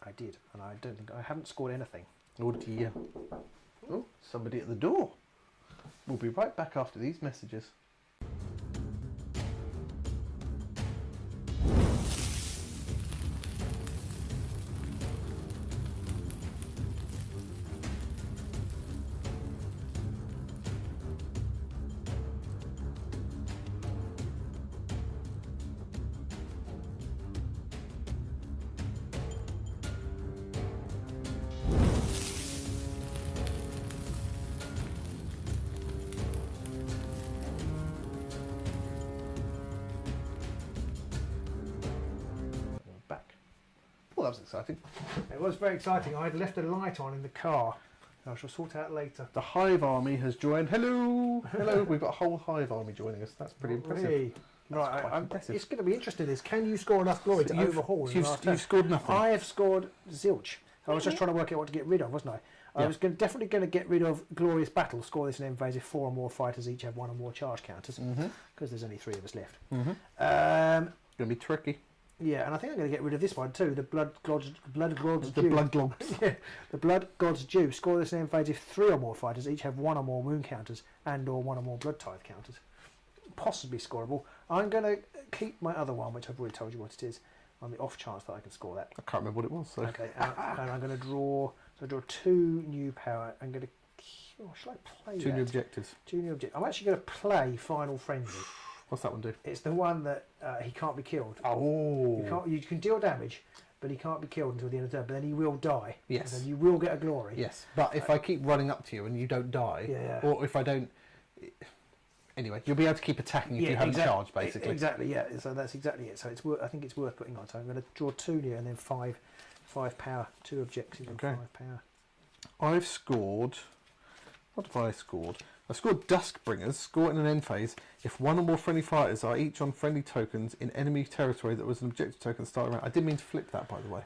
I did, and I don't think I haven't scored anything. Oh dear. Oh, somebody at the door. We'll be right back after these messages. Well, that was exciting. It was very exciting. I'd left a light on in the car. I shall sort out later. The Hive Army has joined. Hello! Hello, we've got a whole Hive Army joining us. That's pretty impressive. Really? That's Right, quite impressive. it's going to be interesting. Can you score enough glory to overhaul? You've scored nothing. I have scored zilch. I was just trying to work out what to get rid of, wasn't I? I Yeah. was definitely going to get rid of Glorious Battle, score this in end phase if 4 or more fighters each have 1 or more charge counters, because there's only 3 of us left. Going to be tricky. Yeah, and I think I'm going to get rid of this one too, the Blood God's The Due. Blood Globs. Yeah, the Blood God's Due. Score this in end phase if 3 or more fighters each have 1 or more wound counters and or 1 or more blood tithe counters. Possibly scoreable. I'm going to keep my other one, which I've already told you what it is, on the off chance that I can score that. I can't remember what it was. So. Okay, and I'm going to draw. So I draw 2 new power. I'm going to. Oh, shall I play 2 that? new objectives. 2 new objectives. I'm actually going to play Final Frenzy. What's that one do? It's the one that he can't be killed. Oh. You can deal damage, but he can't be killed until the end of the turn. But then he will die. Yes. And then you will get a glory. Yes, but if I keep running up to you and you don't die, Yeah. or if I don't, anyway, you'll be able to keep attacking if you haven't charged, basically. Exactly. Yeah. So that's exactly it. So I think it's worth putting on. So I'm going to draw 2 new and then 5 power, 2 objectives and Okay. 5 power. I've scored. What have I scored? I scored Duskbringers. Score in an end phase if 1 or more friendly fighters are each on friendly tokens in enemy territory that was an objective token at the start of the round. I didn't mean to flip that, by the way.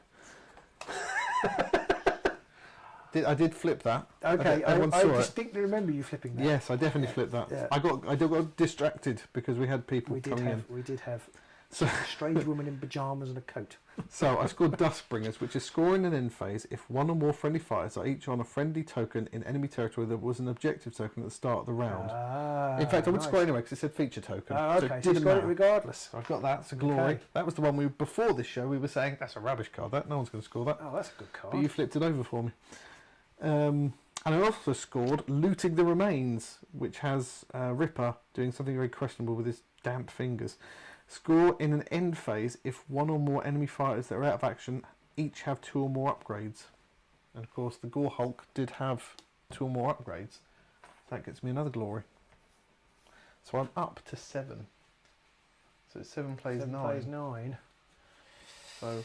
I did flip that. Okay, Everyone I saw it. distinctly remember you flipping that. Yes, I definitely flipped that. Yeah. I got distracted because we had people We coming in. did have So, a strange woman in pyjamas and a coat. so I scored Duskbringers, which is scoring an end phase if 1 or more friendly fighters are each on a friendly token in enemy territory that was an objective token at the start of the round. In fact, I would score anyway because it said feature token. Oh, so okay, it so you didn't got it matter. regardless. So I've got that. It's a glory. Okay. That was the one before this show we were saying that's a rubbish card. That no one's going to score that. Oh, that's a good card. But you flipped it over for me. And I also scored Looting the Remains, which has Ripper doing something very questionable with his damp fingers. Score in an end phase if one or more enemy fighters that are out of action each have 2 or more upgrades. And of course the Gore Hulk did have 2 or more upgrades. That gets me another glory. So I'm up to 7. So it's 7 plays 9. 7 plays 9. So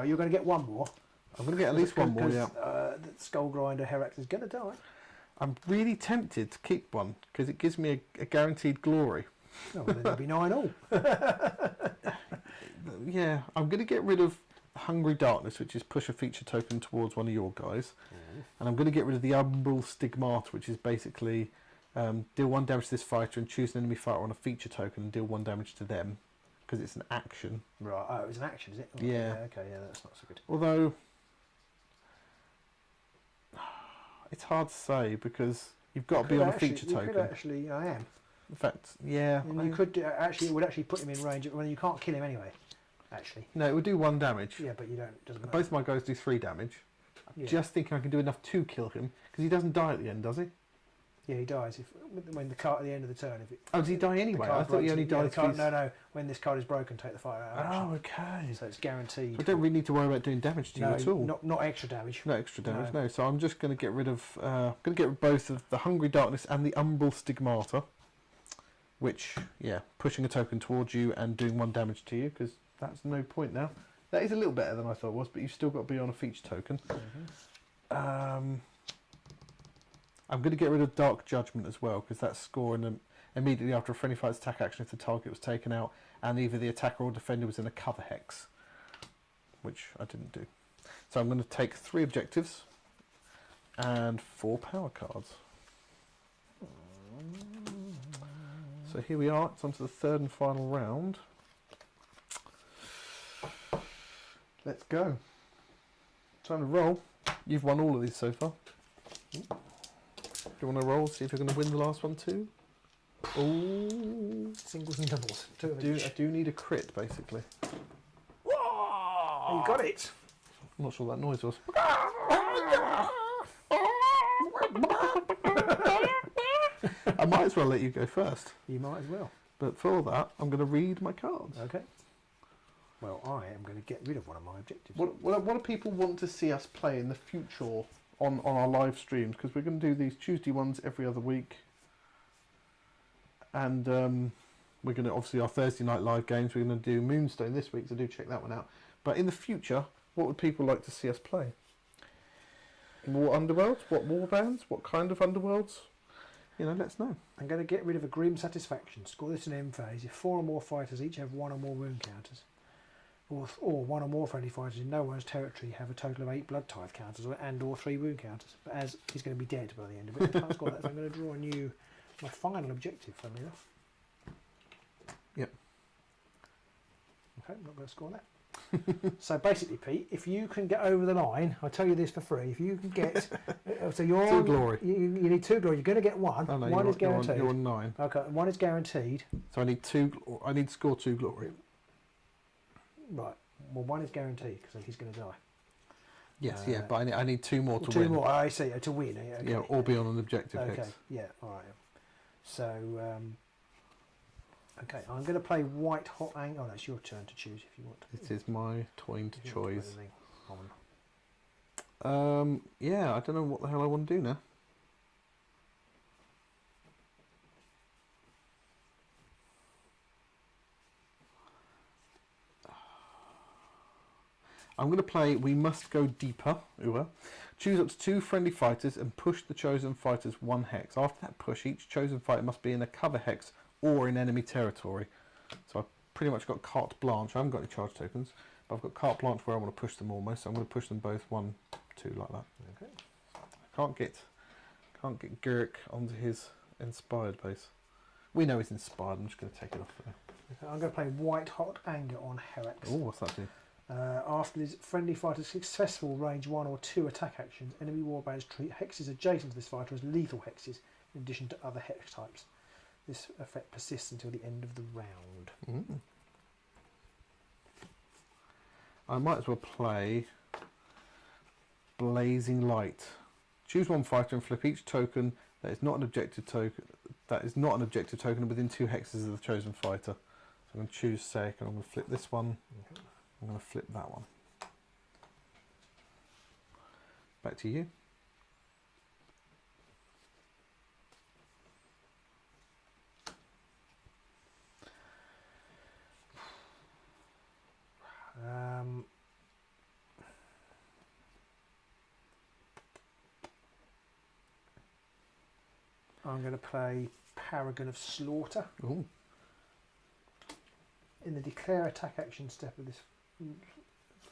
you're going to get one more. I'm going to get at least one more, yeah. The Skull Grinder Herax is going to die. I'm really tempted to keep one because it gives me a guaranteed glory. Oh, well, then there'll be 9 all. Yeah, I'm going to get rid of Hungry Darkness, which is push a feature token towards one of your guys. And I'm going to get rid of the Umbral Stigmata, which is basically deal 1 damage to this fighter and choose an enemy fighter on a feature token and deal 1 damage to them. Because it's an action. Right, oh, it's an action, is it? Oh, yeah. Okay, yeah, that's not so good. Although, it's hard to say because you've got to be on a feature token. You could actually, I am. In fact, yeah. And you could actually, it would actually put him in range. Well, you can't kill him anyway, actually. No, it would do 1 damage. Yeah, but you don't, doesn't matter. Both my guys do 3 damage. Yeah. Just thinking I can do enough to kill him because he doesn't die at the end, does he? Yeah, he dies when the card at the end of the turn. If it, Oh, does he die anyway? I thought he only died if he's... No. When this card is broken, take the fighter out of action. Oh, okay. So it's guaranteed. So I don't really need to worry about doing damage to you at all. Not extra damage. No extra damage, no. So I'm just going to get rid of... going to get rid of both of the Hungry Darkness and the Umbral Stigmata. Which, yeah, pushing a token towards you and doing 1 damage to you, because that's no point now. That is a little better than I thought it was, but you've still got to be on a feature token. I'm going to get rid of Dark Judgment as well, because that's scoring them immediately after a friendly fight's attack action if the target was taken out, and either the attacker or defender was in a cover hex, which I didn't do. So I'm going to take 3 objectives and 4 power cards. So here we are, it's on to the 3rd and final round. Let's go. Time to roll. You've won all of these so far. Do you want to roll, see if you're going to win the last one too? Oh, singles and doubles. I do need a crit, basically. Whoa! You got it. I'm not sure what that noise was. I might as well let you go first. You might as well. But for that, I'm going to read my cards. Okay. Well, I am going to get rid of one of my objectives. What do people want to see us play in the future on our live streams? Because we're going to do these Tuesday ones every other week. And we're going to, obviously, our Thursday night live games, we're going to do Moonstone this week, so do check that one out. But in the future, what would people like to see us play? More Underworlds? What warbands? What kind of Underworlds? You know, let us know. I'm going to get rid of a Grim Satisfaction. Score this in end phase. If 4 or more fighters each have 1 or more wound counters, or 1 or more friendly fighters in no one's territory have a total of 8 blood tithe counters or 3 wound counters. But as he's going to be dead by the end of it, I can't score that, so I'm going to draw my final objective, funnily enough. Yep. Okay, I'm not going to score that. So basically, Pete, if you can get over the line, I'll tell you this for free. If you can get, so you're 2 glory. You need 2 glory. You're going to get 1. Oh, no, one is guaranteed. You're on 9. Okay, 1 is guaranteed. So I need 2. I need to score 2 glory. Right. Well, 1 is guaranteed because he's going to die. Yes, yeah, but I need 2 more to 2 win. 2 more. I see. To win. Okay. Yeah, or be on an objective Okay. hex. Yeah. All right. So. Okay, I'm going to play White Hot Anger. Oh, that's your turn to choose if you want to. It is my turn to choose. On. Yeah, I don't know what the hell I want to do now. I'm going to play We Must Go Deeper. Ooh. Choose up to 2 friendly fighters and push the chosen fighters 1 hex. After that push, each chosen fighter must be in a cover hex or in enemy territory. So I've pretty much got carte blanche. I haven't got any charge tokens, but I've got carte blanche where I want to push them almost. So I'm going to push them both 1, 2 like that. Okay. I can't get Gurk onto his inspired base. We know he's inspired. I'm just going to take it off for now. Okay, I'm going to play White Hot Anger on Herax. Oh, what's that do? After this friendly fighter's successful range 1 or 2 attack actions, enemy warbands treat hexes adjacent to this fighter as lethal hexes, in addition to other hex types. This effect persists until the end of the round. I might as well play Blazing Light, Choose one fighter and flip each token that is not an objective token. That is not an objective token within 2 hexes of the chosen fighter. So I'm going to choose Sek, and I'm going to flip this one. Okay. I'm going to flip that one. Back to you. I'm going to play Paragon of Slaughter. Ooh. In the declare attack action step of this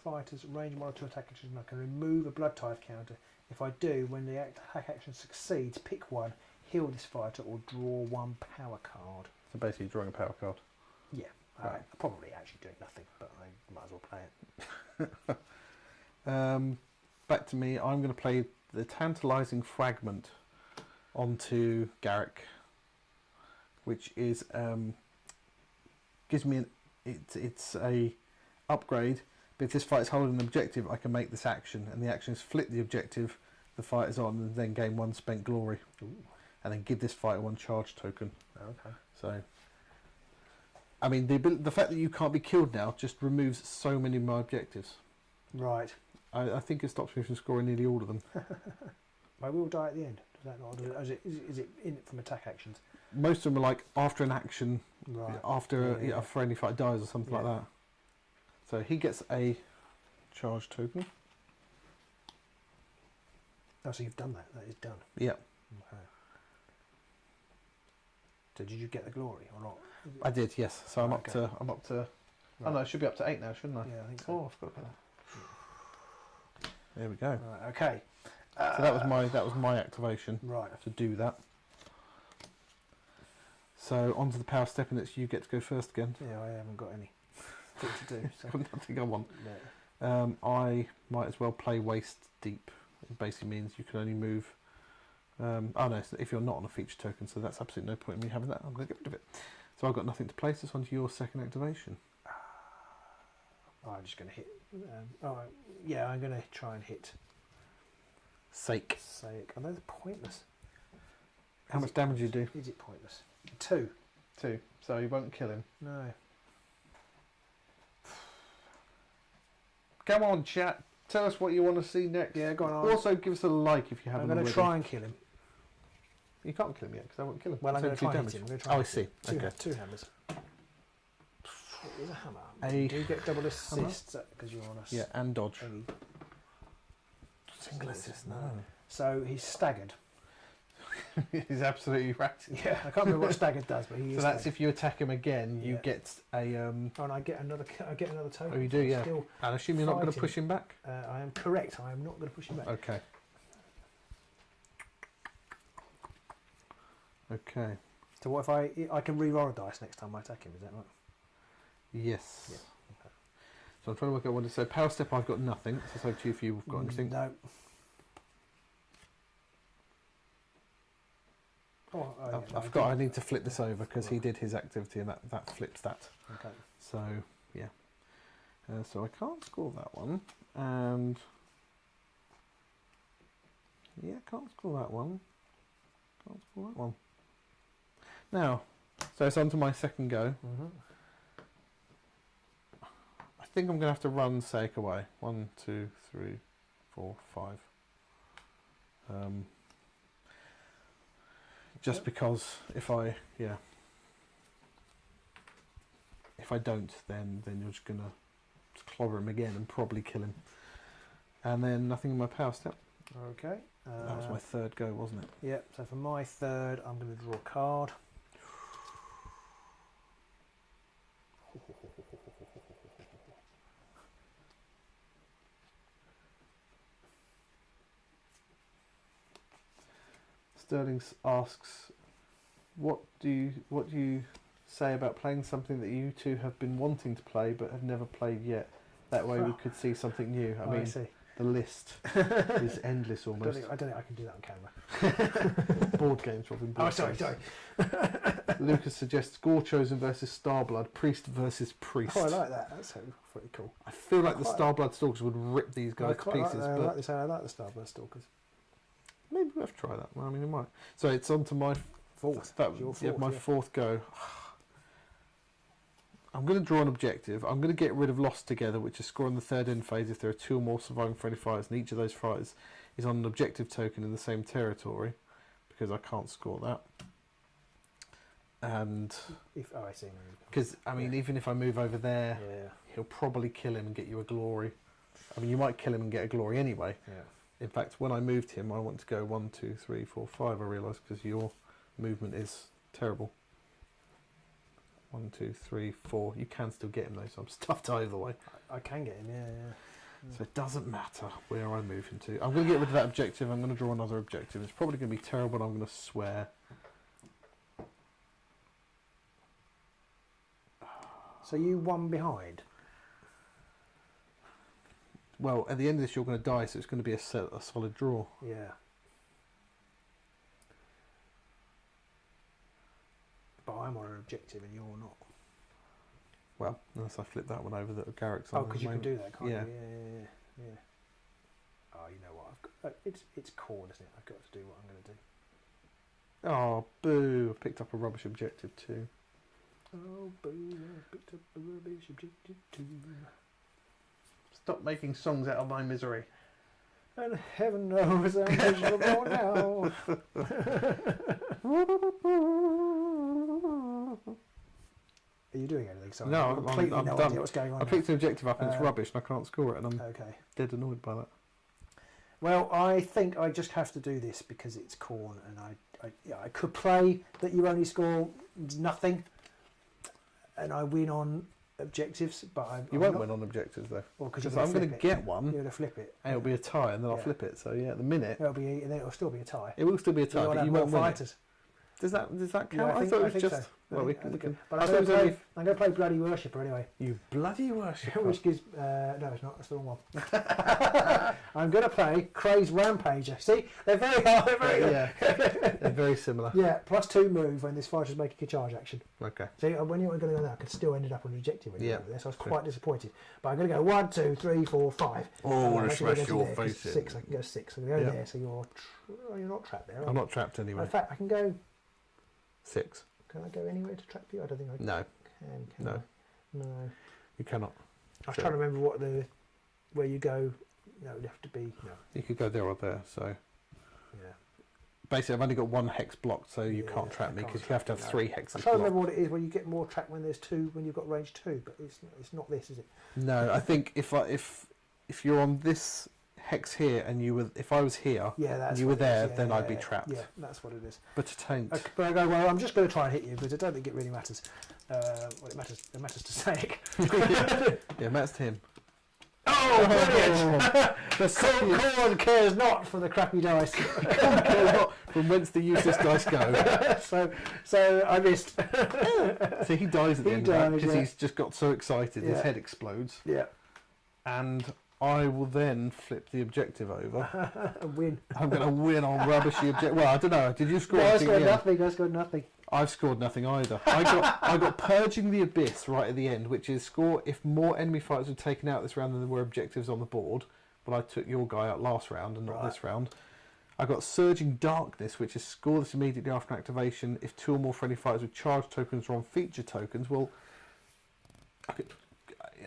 fighter's range 1 or 2 attack actions, I can remove a blood tithe counter. If I do, when the attack action succeeds, pick one, heal this fighter, or draw 1 power card. So basically drawing a power card. Yeah, Right. probably actually doing nothing, but I might as well play it. Back to me. I'm going to play the Tantalizing Fragment onto Garrick, which is gives me it's a upgrade. But if this fight's holding an objective, I can make this action, and the action is flip the objective the fighter's on, and then gain 1 spent glory. Ooh. And then give this fighter 1 charge token. Okay. So, I mean, the fact that you can't be killed now just removes so many of my objectives. Right. I think it stops me from scoring nearly all of them. I will die at the end. Does that not? Is it in it from attack actions? Most of them are like after an action, Right. after a friendly fight dies or something like that. So he gets a charge token. Oh, so you've done that. That is done. Yep. Okay. So did you get the glory or not? I did, yes. So I'm up to. Right. Oh no, I should be up to 8 now, shouldn't I? Yeah, I think so. Oh, I forgot about that. There we go. Right, okay. So that was my activation. Right. To do that. So onto the power step, and it's you get to go first again. Yeah, I haven't got any thing to do. So. Got nothing I want. No. I might as well play Waist Deep. It basically means you can only move. Oh no, so if you're not on a feature token, so that's absolutely no point in me having that. I'm going to get rid of it. So I've got nothing to place. This onto your second activation. I'm just going to hit. Yeah, I'm going to try and hit. Sake. I know they're pointless. How much damage do you do? Is it pointless? 2. 2. So you won't kill him. No. Come on, chat. Tell us what you want to see next. Yeah, go on. Also, give us a like if you haven't. I'm going to try and kill him. You can't kill him yet because I won't kill him. Well, I'm going to try and damage. hit him. I'm gonna try Oh, I and hit see. him. Okay. 2 hammers. It is a hammer. A You do get double assists because you're on a Yeah, and dodge. only Single assist, no. So he's staggered. He's absolutely ratty. Yeah, I can't remember what staggered does, but he is. So that's staggered. if you attack him again, you Yeah. get a. Oh, and I get another token. Oh, you do, yeah. Still, And I assume you're not going to fighting. push him back. I am correct. I am not going to push him back. Okay. Okay. So what if I can re-roll a dice next time I attack him? Is that right? Yes. Yeah. Okay. So I'm trying to work out what to say. Power step, I've got nothing. So it's over to you if you've got anything. No. Oh, yeah, I forgot. I need to flip this over because he did his activity and that flips that. Okay. So yeah. So I can't score that one, and yeah, can't score that one. Can't score that one. Now, so it's on to my second go. Mm-hmm. I think I'm going to have to run Sake away. 1, 2, 3, 4, 5. Just because if I don't, then you're just going to clobber him again and probably kill him. And then nothing in my power step. Okay. That was my third go, wasn't it? Yeah. So for my third, I'm going to draw a card. Sterling asks, what do you say about playing something that you two have been wanting to play but have never played yet? That way we could see something new. I mean, see. the list is endless almost. I don't think I can do that on camera. Board games, Robin. Board Sorry. games. Lucas suggests Gore Chosen versus Starblood, Priest versus Priest. Oh, I like that. That's pretty cool. I feel like the Starblood Stalkers would rip these guys to I pieces. like but this. I like the Starblood Stalkers. maybe we have to try that. I mean, it might. So it's on to my fourth. My fourth go. I'm going to draw an objective. I'm going to get rid of Lost Together, which is score on the third end phase if there are 2 or more surviving friendly fighters, and each of those fighters is on an objective token in the same territory, because I can't score that. And I see. Because I mean, even if I move over there, he'll probably kill him and get you a glory. I mean, you might kill him and get a glory anyway. Yeah. In fact, when I moved him, I want to go 1, 2, 3, 4, 5. I realised because your movement is terrible. 1, 2, 3, 4. You can still get him though, so I'm stuffed either way. I can get him, yeah. So it doesn't matter where I move him to. I'm going to get rid of that objective. I'm going to draw another objective. It's probably going to be terrible, and I'm going to swear. So you won behind? Well, at the end of this, you're going to die, so it's going to be a solid draw. Yeah. But I'm on an objective and you're not. Well, unless I flip that one over that Garrick's on. Oh, because you can do that, can't yeah. you? Yeah. Oh, you know what? I've got, it's corn, isn't it? I've got to do what I'm going to do. Oh, boo. I picked up a rubbish objective too. Oh, boo. I picked up a rubbish objective too. Stop making songs out of my misery. And heaven knows I'm miserable now. Are you doing anything? Sorry, no, I completely I'm no done. idea what's going on. I picked an objective up and it's rubbish and I can't score it and I'm okay. dead annoyed by that. Well, I think I just have to do this because it's corn, and I could play that you only score nothing, and I win on objectives, but you won't win on objectives though. Well, because I'm going to get one. You're going to flip it, and it'll be a tie, and then I'll flip it. So yeah, at the minute it'll be, and then it'll still be a tie. It will still be a tie, but you won't win it. Does that count? Yeah, I thought it was just. So. Well, we can. But I'm going to play Bloody Worshipper anyway. You bloody worshipper. Which gives no, it's not. That's the wrong one. I'm going to play Crazed Rampager. See, they're very hard. They're very they're very similar. Yeah, +2 move when this fighter's making a charge action. Okay. See, when you were going to go there, I could still ended up on an objective when you went there, so I was quite disappointed. But I'm going to go 1, 2, 3, 4, 5. Oh, I want to smash your there, face in. 6. I can go 6. I'm going to go there, so you're not trapped there. I'm not trapped anyway. In fact, I can go 6. Can I go anywhere to trap you? I don't think I can. No. Can No. No. You cannot. I was trying to remember where you go. No, it'd have to be. No. You could go there or there. So yeah. Basically, I've only got 1 hex blocked, so you can't trap me because you have to have 3 hexes. I'm trying to remember what it is where you get more track when there's 2 when you've got range 2, but it's not this, is it? No, I think if you're on this hex here and if I was here, and you were there, then I'd be trapped. Yeah, that's what it is. But it ain't. Okay, but I go, well, I'm just going to try and hit you because I don't think it really matters. Well, it matters to Sanic. Yeah, it matters to him. Oh, brilliant! The corn cares not for the crappy dice. Cares not from whence the useless dice go. so I missed. See, he dies at the end because he's just got so excited, his head explodes. Yeah. And I will then flip the objective over. Win. I'm going to win on rubbishy objective. Well, I don't know. Did you score? No, I scored nothing. I scored nothing. I've scored nothing either. I got Purging the Abyss right at the end, which is score if more enemy fighters were taken out this round than there were objectives on the board. But I took your guy out last round and not this round. I got Surging Darkness, which is score this immediately after activation if 2 or more friendly fighters with charge tokens are on feature tokens. Well,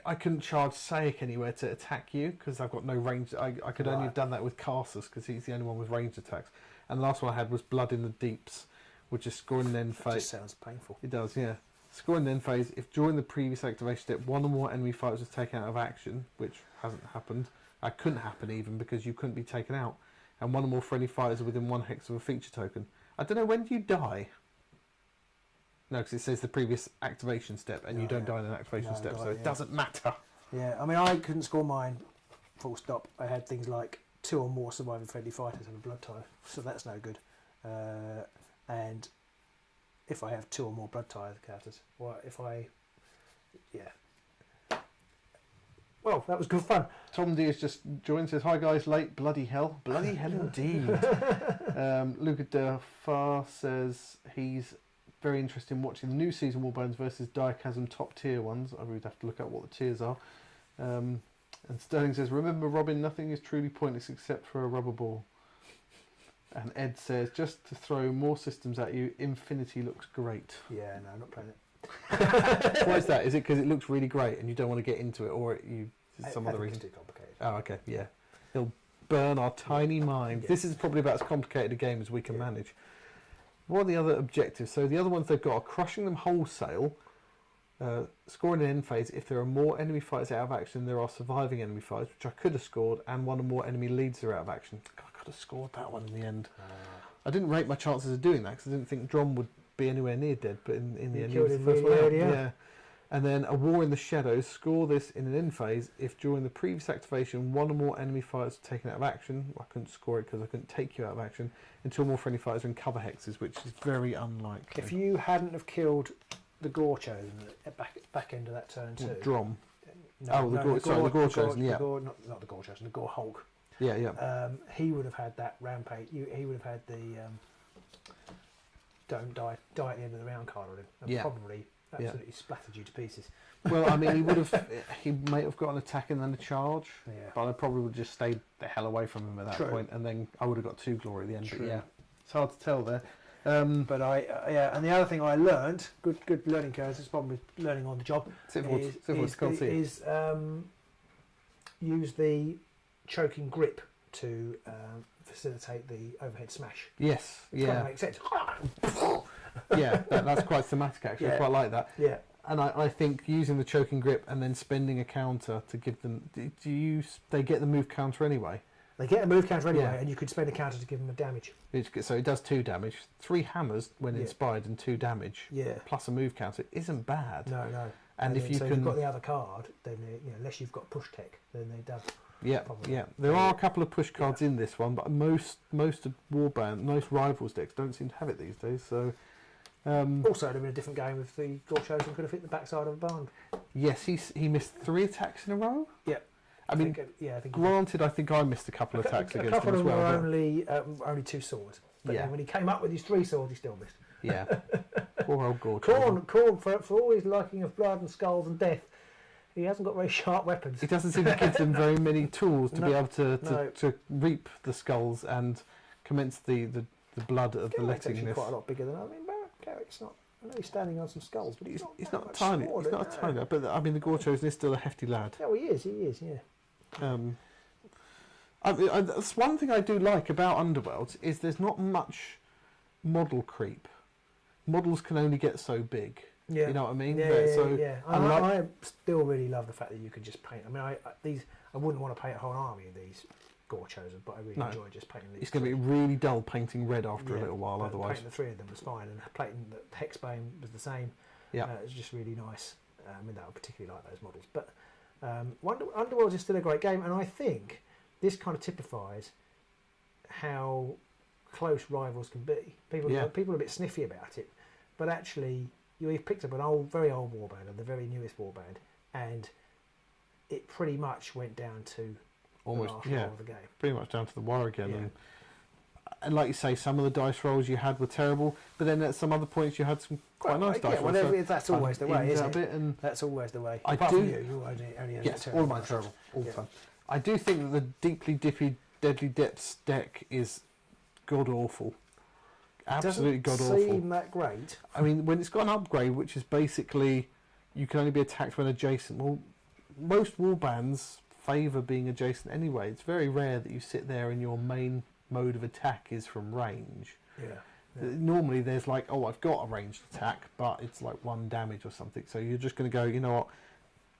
I couldn't charge Saik anywhere to attack you because I've got no range. I could only have done that with Carsus because he's the only one with ranged attacks. And the last one I had was Blood in the Deeps, which is scoring an end phase. It just sounds painful. It does, yeah. Scoring an end phase if during the previous activation step 1 or more enemy fighters was taken out of action, which hasn't happened. It couldn't happen even because you couldn't be taken out. And 1 or more friendly fighters are within 1 hex of a feature token. I don't know, when do you die? No, because it says the previous activation step, and you don't die in an activation step, so it doesn't matter. Yeah, I mean, I couldn't score mine, full stop. I had things like 2 or more surviving friendly fighters have a blood tie, so that's no good. And if I have 2 or more blood tie counters, or if I, well, that was good fun. Tom D has just joined, says, hi guys, late, bloody hell. Bloody hell indeed. Luca De Far says he's very interested in watching the new season Warbones versus Chasm top tier ones. I would have to look at what the tiers are. And Sterling says, remember Robin, nothing is truly pointless except for a rubber ball. And Ed says, just to throw more systems at you, Infinity looks great. Yeah, no, I'm not playing it. Why is that? Is it because it looks really great and you don't want to get into it, or some I other think reason? it's too complicated. Oh, okay, yeah. It'll burn our tiny minds. Yeah. This is probably about as complicated a game as we can manage. What are the other objectives? So the other ones they've got are crushing them wholesale, scoring an end phase if there are more enemy fighters out of action than there are surviving enemy fighters, which I could have scored, and one or more enemy leads are out of action. I could have scored that one in the end. I didn't rate my chances of doing that because I didn't think Drom would be anywhere near dead, but in the end he was the first one out. Yeah. And then a war in the shadows. Score this in an end phase if during the previous activation one or more enemy fighters are taken out of action. I couldn't score it because I couldn't take you out of action until more friendly fighters are in cover hexes, which is very unlikely. If you hadn't have killed the Gore Chosen at back end of that turn too. Drom. The Gore Chosen. Yeah. Not the Gore Chosen. The Gore Hulk. Yeah, yeah. He would have had that rampage. He would have had the don't die at the end of the round card on him, and probably absolutely splattered you to pieces. Well, I mean, he might have got an attack and then a charge, but I probably would have just stayed the hell away from him at that point, and then I would have got 2 glory at the end. But yeah, it's hard to tell there. But and the other thing I learned, good learning curves, it's probably learning on the job, is use the choking grip to facilitate the overhead smash. Yes, It's got to make sense. Yeah, that's quite thematic actually. I quite like that. Yeah. And I think using the choking grip and then spending a counter to give them... They get the move counter anyway? They get a move counter anyway, and you could spend a counter to give them a damage. So it does 2 damage. 3 hammers when inspired and 2 damage. Yeah. Plus a move counter isn't bad. No. And if you you've got the other card, then unless you've got push tech, then they don't. Yeah, There are a couple of push cards in this one, but most of Warband, most Rivals decks don't seem to have it these days. So also, it'd have been a different game if the Gore Chosen could have hit the backside of a barn. Yes, he missed 3 attacks in a row. Yeah. I think granted, I think I missed a couple of attacks against him as well. A couple of them were only 2 swords. But then when he came up with his 3 swords, he still missed. Yeah. Poor old Gore. Corn for all his liking of blood and skulls and death, he hasn't got very sharp weapons. He doesn't seem to give them very many tools to be able to reap the skulls and commence the blood of the letting. Actually quite a lot bigger than Garrick's not. I know he's standing on some skulls, but he's not tiny. He's not a tiny. But I mean, the Gore Chosen is still a hefty lad. Yeah, he is. Yeah. That's one thing I do like about Underworlds is there's not much model creep. Models can only get so big. Yeah. You know what I mean? Yeah. I still really love the fact that you can just paint. I mean, I wouldn't want to paint a whole army of these Gore Chosen, but I really enjoy just painting these. It's going to be really dull painting red after a little while, otherwise. Painting the 3 of them was fine, and painting the Hexbane was the same. Yeah. It was just really nice. I mean, I particularly like those models. But Underworlds is still a great game, and I think this kind of typifies how close rivals can be. People are a bit sniffy about it, but actually, you've picked up an very old warband, and the very newest warband, and it pretty much went down to almost of the game. Pretty much down to the wire again. And like you say, some of the dice rolls you had were terrible, but then at some other points you had some quite nice dice rolls. Well, that's always the way, isn't it? And that's always the way. Apart from you only yes, all mine terrible, all the time. I do think that the Deeply Dippy Deadly Depths deck is god awful. Absolutely god awful. Doesn't seem that great. I mean, when it's got an upgrade, which is basically you can only be attacked when adjacent. Well, most warbands favour being adjacent anyway. It's very rare that you sit there and your main mode of attack is from range. Normally there's like, I've got a ranged attack, but it's like 1 damage or something. So you're just going to go, you know what,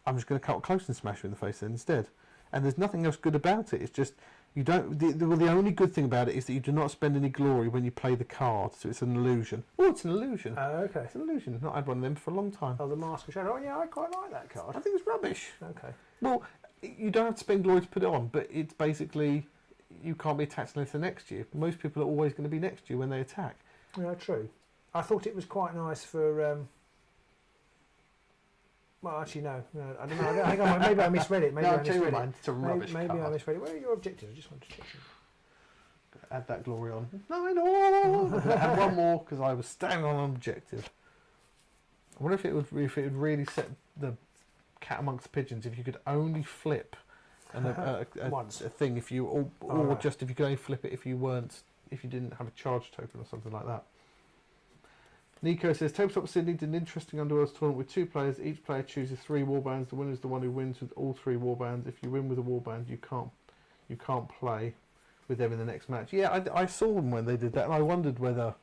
I'm just going to cut close and smash you in the face then instead. And there's nothing else good about it. It's just you don't. The only good thing about it is that you do not spend any glory when you play the card, so it's an illusion. Oh, it's an illusion. Okay. It's an illusion. I've not had one of them for a long time. Oh, the Mask of Shadow. Oh, yeah, I quite like that card. I think it's rubbish. Okay. Well, you don't have to spend glory to put it on, but it's basically you can't be attacked unless they're next to you. Most people are always going to be next to you when they attack. Yeah, true. I thought it was quite nice for. Well, actually, no. I don't know. Hang on, maybe I misread it. Maybe I misread it. It's a rubbish maybe card. I misread it. What are your objectives? I just want to check. Add that glory on. No, I know. Add one more because I was staying on an objective. I wonder if it would really set the cat amongst the pigeons if you could only flip a thing if you or just if you could only flip it if you weren't if you didn't have a charge token or something like that. Nico says, Tabletop Sydney did an interesting Underworlds tournament with 2 players. Each player chooses 3 warbands. The winner is the one who wins with all 3 warbands. If you win with a warband, you can't play with them in the next match. Yeah, I saw them when they did that, and I wondered whether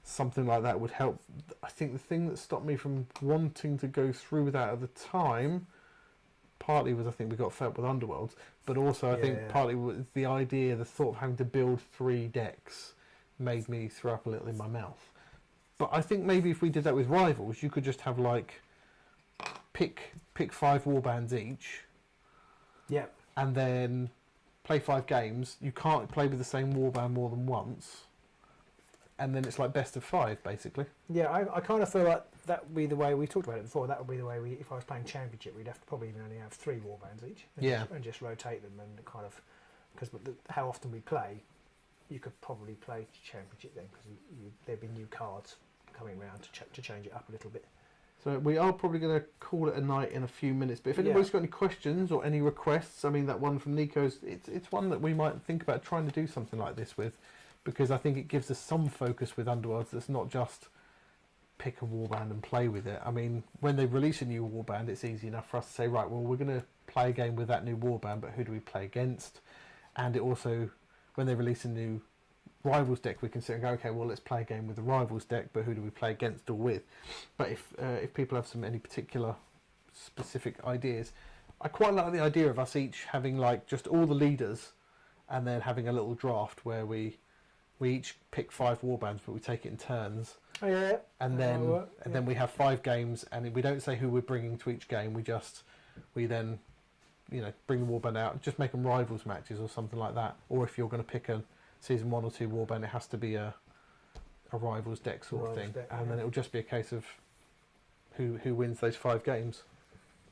something like that would help. I think the thing that stopped me from wanting to go through with that at the time, partly was I think we got fed up with Underworlds, but also I think partly was the idea, the thought of having to build 3 decks made me throw up a little in my mouth. But I think maybe if we did that with Rivals, you could just have like pick 5 warbands each. Yeah. And then play 5 games. You can't play with the same warband more than once. And then it's like best of 5, basically. Yeah, I kind of feel like that would be the way, we talked about it before, that would be the way if I was playing Championship, we'd have to probably even only have 3 warbands each. And just rotate them and kind of, because how often we play, you could probably play Championship then, because there'd be new cards coming around to change it up a little bit. So we are probably going to call it a night in a few minutes. But if anybody's got any questions or any requests, I mean, that one from Nico's, it's one that we might think about trying to do something like this with, because I think it gives us some focus with Underworlds that's not just pick a warband and play with it. I mean, when they release a new warband, it's easy enough for us to say, right, well, we're going to play a game with that new warband, but who do we play against? And it also, when they release a new Rivals deck, we can sit and go, okay, well, let's play a game with the Rivals deck, but who do we play against or with? But if people have any particular specific ideas, I quite like the idea of us each having like just all the leaders, and then having a little draft where we each pick 5 warbands, but we take it in turns. Oh, yeah. And then we have 5 games, and we don't say who we're bringing to each game. We then bring the warband out, just make them Rivals matches or something like that. Or if you're going to pick a Season 1 or 2 warband, it has to be a Rivals deck sort of thing, and then it'll just be a case of who wins those 5 games,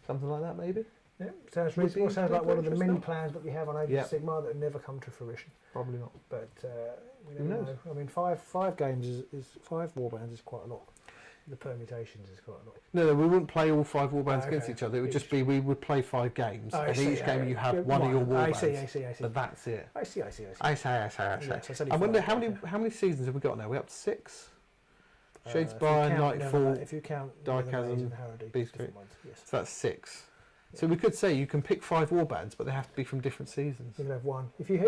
something like that maybe. Yeah, sounds reasonable. Sounds like one of the many plans that we have on Age of Sigmar that never come to fruition. Probably not, but we never know. I mean, 5 games is 5 warbands is quite a lot. The permutations is quite a lot. No, we wouldn't play all 5 warbands against each other. It would just be we would play 5 games, and each game you have one of your warbands. I see. But that's it. I see. I see. I wonder how many seasons have we got now? We're up to 6. Shadespire, Nightfall, if you count Dark Chasm, Beast Creek. Yes. So that's 6. So we could say you can pick 5 warbands, but they have to be from different seasons. You can have one. If you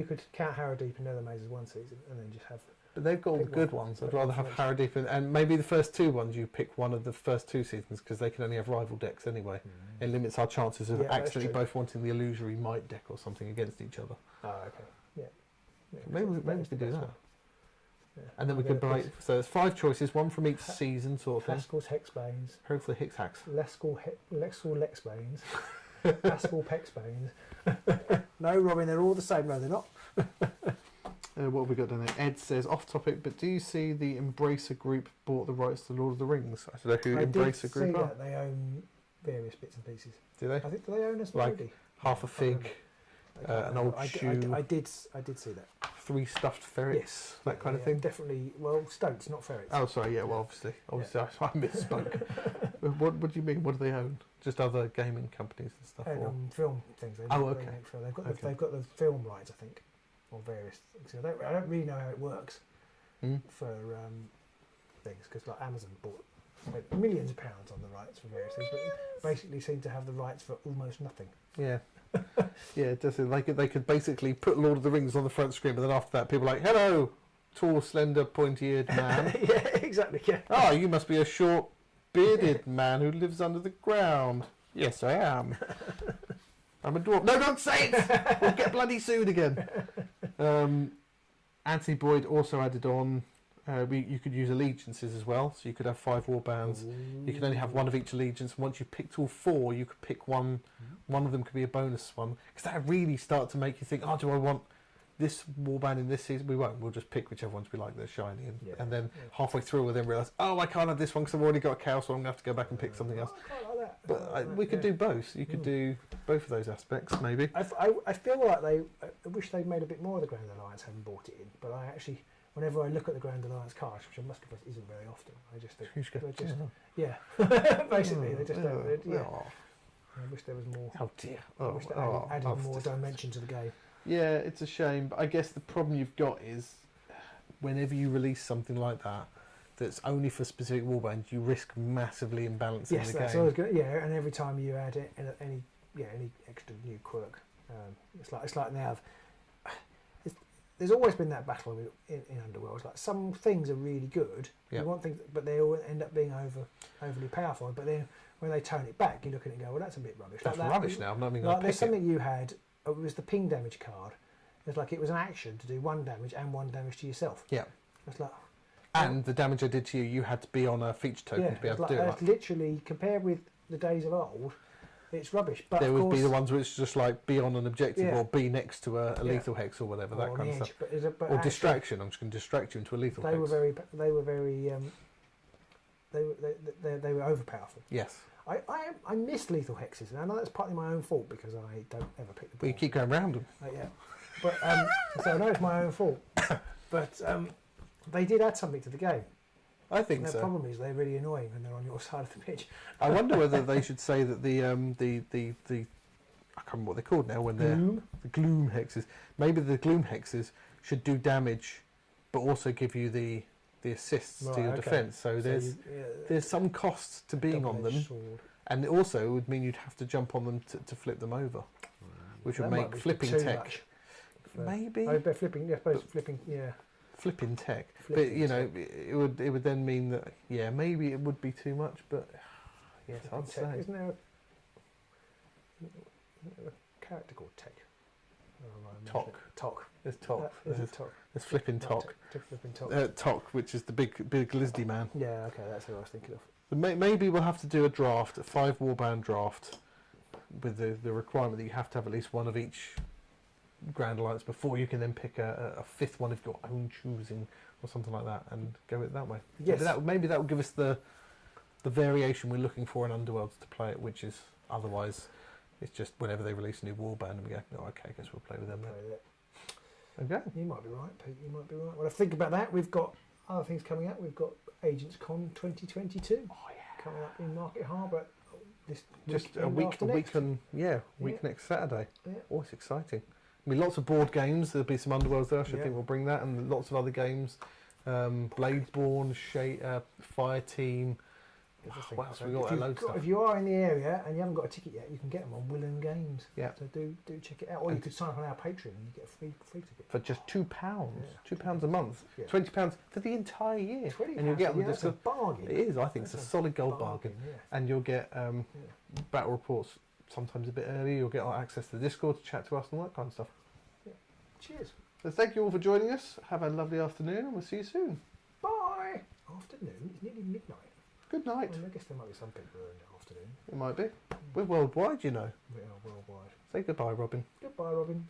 could count Harrowdeep and Nethermaze as one season, and then just have. But they've got all the good ones. I'd rather have Harrowdeep and maybe the first 2 ones you pick one of the first 2 seasons, because they can only have rival decks anyway. It limits our chances of accidentally both wanting the illusory might deck or something against each other. Oh, okay. Yeah. Maybe we could do that. Yeah. And then we could break. So there's 5 choices, one from each season, sort of thing. Haskell's Hexbanes. Hopefully Hicks-Hacks. Lexcal Lexbanes. Haskell Pexbanes. No, Robin, they're all the same. No, they're not. What have we got down there? Ed says, off topic, but do you see the Embracer Group bought the rights to Lord of the Rings? I don't know who Embracer Group are. They own various bits and pieces. Do they? I think they own us like half a fig, an old shoe. I did see that. 3 stuffed ferrets, that kind of thing. Definitely. Well, stoats, not ferrets. Oh, sorry. Yeah. Well, obviously, I misspoke. What do you mean? What do they own? Just other gaming companies and stuff. And film things. Okay. They've got the film rights, I think, or various things. I don't really know how it works for things, because like Amazon spent millions of pounds on the rights for various things, but basically seem to have the rights for almost nothing. Yeah. Yeah, it does. They could basically put Lord of the Rings on the front screen, but then after that, people are like, hello, tall, slender, pointy-eared man. Yeah, exactly. Yeah. Oh, you must be a short, bearded man who lives under the ground. Yes, I am. I'm a dwarf. No, don't say it! We'll get bloody sued again. Anthony Boyd also added on, you could use allegiances as well, so you could have 5 warbands. You could only have 1 of each allegiance. Once you picked all 4, you could pick one. One of them could be a bonus one, because that really start to make you think, oh, do I want this warband in this season? We won't. We'll just pick whichever ones we like. They're shiny, and then halfway through we'll then realise, oh, I can't have this one because I've already got a chaos, so I'm going to have to go back and pick something else. I quite like that. But we could do both. You could do both of those aspects, maybe. I feel like I wish they'd made a bit more of the Grand Alliance, having bought it in. But I actually, whenever I look at the Grand Alliance cards, which I must confess isn't very often, I just think basically they just don't. I wish there was more. Oh dear! I wish they added more dimension to the game. Yeah, it's a shame, but I guess the problem you've got is whenever you release something like that, that's only for specific warbands, you risk massively imbalancing Yes, the that's game. always good. Yeah, and every time you add it, any extra new quirk, it's like now. There's always been that battle in Underworlds. Like some things are really good, Yep. you want things, but they all end up being overly powerful. But then when they tone it back, you look at it and go, well, that's a bit rubbish. That's like rubbish now. I'm not even Like going to there's pick it. something you had. It was the ping damage card. It's like it was an action to do 1 damage and 1 damage to yourself. Yeah. It's like. And the damage I did to you, you had to be on a feature token to be able to do it. It's literally, compared with the days of old, it's rubbish. But there of would course, be the ones where it's just like be on an objective Yeah. or be next to a Yeah. lethal hex or whatever, that on kind the of edge, stuff. but Or actually, distraction. I'm just going to distract you into a lethal They hex. were very. They were overpowerful. Yes. I miss lethal hexes, and I know that's partly my own fault because I don't ever pick the But you balls. keep going round them. Yeah, but so I know it's my own fault. But they did add something to the game. I think And the so. problem is they're really annoying when they're on your side of the pitch. I wonder whether they should say that the I can't remember what they're called now when they're Gloom. the gloom hexes. Maybe the gloom hexes should do damage, but also give you the assists to Right, your okay. defence. So there's some costs to being on them, double-edged sword. and it also would mean you'd have to jump on them to flip them over, which would That might make be flipping too tech. much for- Maybe Oh, but flipping. Yeah, I suppose flipping. Yeah. flipping tech, but Flipping you know tech. it would then mean that maybe it would be too much, but yes, Flipping I'd tech. say. Isn't there a character called Tech? Oh, I Tok. mentioned it. Tok. There's Tok. Is it Tok? There's flipping Tok. Flipping Tok. Tok, which is the big lizdy man. Yeah, okay, that's who I was thinking of. Maybe we'll have to do a draft, a 5 warband draft, with the requirement that you have to have at least one of each Grand Alliance before you can then pick a 5th one of your own choosing or something like that and go it that way. Yes. Maybe that will give us the variation we're looking for in Underworlds to play it, which is otherwise it's just whenever they release a new warband and we go, oh, okay, I guess we'll play with them then. Okay. You might be right, Pete. You might be right. Well, I think about that. We've got other things coming up. We've got Agents Con 2022 coming up in Market Harbour. This Just a weekend week after next. week next Saturday. Yeah. Oh, it's exciting. I mean, lots of board games. There'll be some Underworlds there. I should Yeah. think we'll bring that, and lots of other games. Bladesborn, Fire Team. Wow, so we've got a load of stuff. If you are in the area and you haven't got a ticket yet, you can get them on Willen Games. Yeah. So do check it out. Or you could sign up on our Patreon and you get a free ticket. For just £2, Yeah. £2 a month, Yeah. £20 for the entire year, £20, and you'll get on the that's a Discord. bargain. It is, I think it's a That's solid gold bargain, Yeah. and you'll get battle reports sometimes a bit early. You'll get access to the Discord to chat to us and all that kind of stuff. Cheers. So thank you all for joining us. Have a lovely afternoon, and we'll see you soon. Bye. Afternoon. It's nearly midnight. Good night. Well, I guess there might be some people who are in the afternoon. It might be. We're worldwide, you know. We are worldwide. Say goodbye, Robin. Goodbye, Robin.